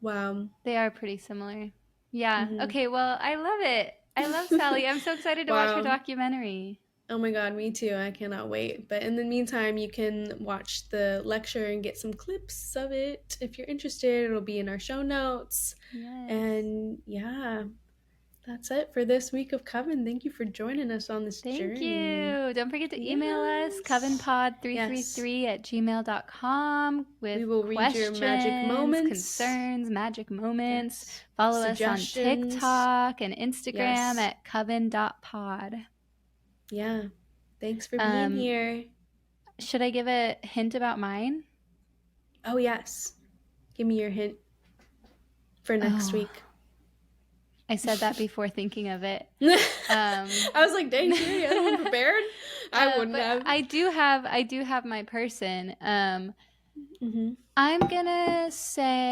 Wow. They are pretty similar. Yeah. Mm-hmm. Okay, well, I love it. I love Sally. I'm so excited to watch her Wow. documentary. Oh my god, me too. I cannot wait. But in the meantime, you can watch the lecture and get some clips of it if you're interested. It'll be in our show notes. Yes. And yeah, that's it for this week of Coven. Thank you for joining us on this Thank journey. you. Don't forget to email us, Yes. covenpod333 at gmail.com We with will read your magic questions, moments. concerns, magic moments. Yes. Follow us on Suggestions. TikTok and Instagram Yes. at coven.pod. Yeah. Thanks for being here. Should I give a hint about mine? Oh, yes. Give me your hint for next week. I said that before thinking of it. I was like, dang, Siri, I wasn't prepared. I wouldn't have. I do have my person. Mm-hmm. I'm gonna say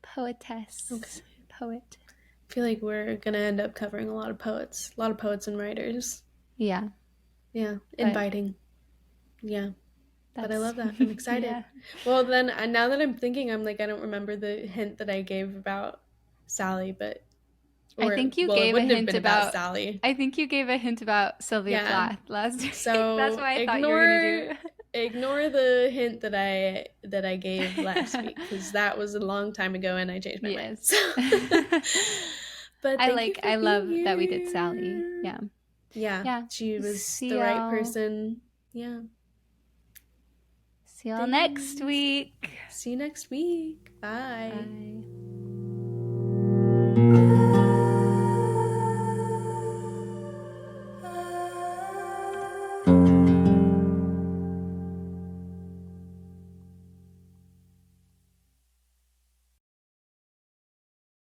poetess. Okay. Poet. I feel like we're gonna end up covering a lot of poets and writers. Yeah. Yeah, inviting. Yeah. But I love that. I'm excited. Yeah. Well, then, now that I'm thinking, I'm like, I don't remember the hint that I gave about Sally, but... I think you gave a hint about Sally. I think you gave a hint about Sylvia Plath last week. So that's why I thought you were gonna do. Ignore the hint that I gave last week, because that was a long time ago and I changed my mind. So. But I love that we did Sally. Yeah. Yeah. She was the right person. Yeah. See y'all next week. See you next week. Bye. Bye.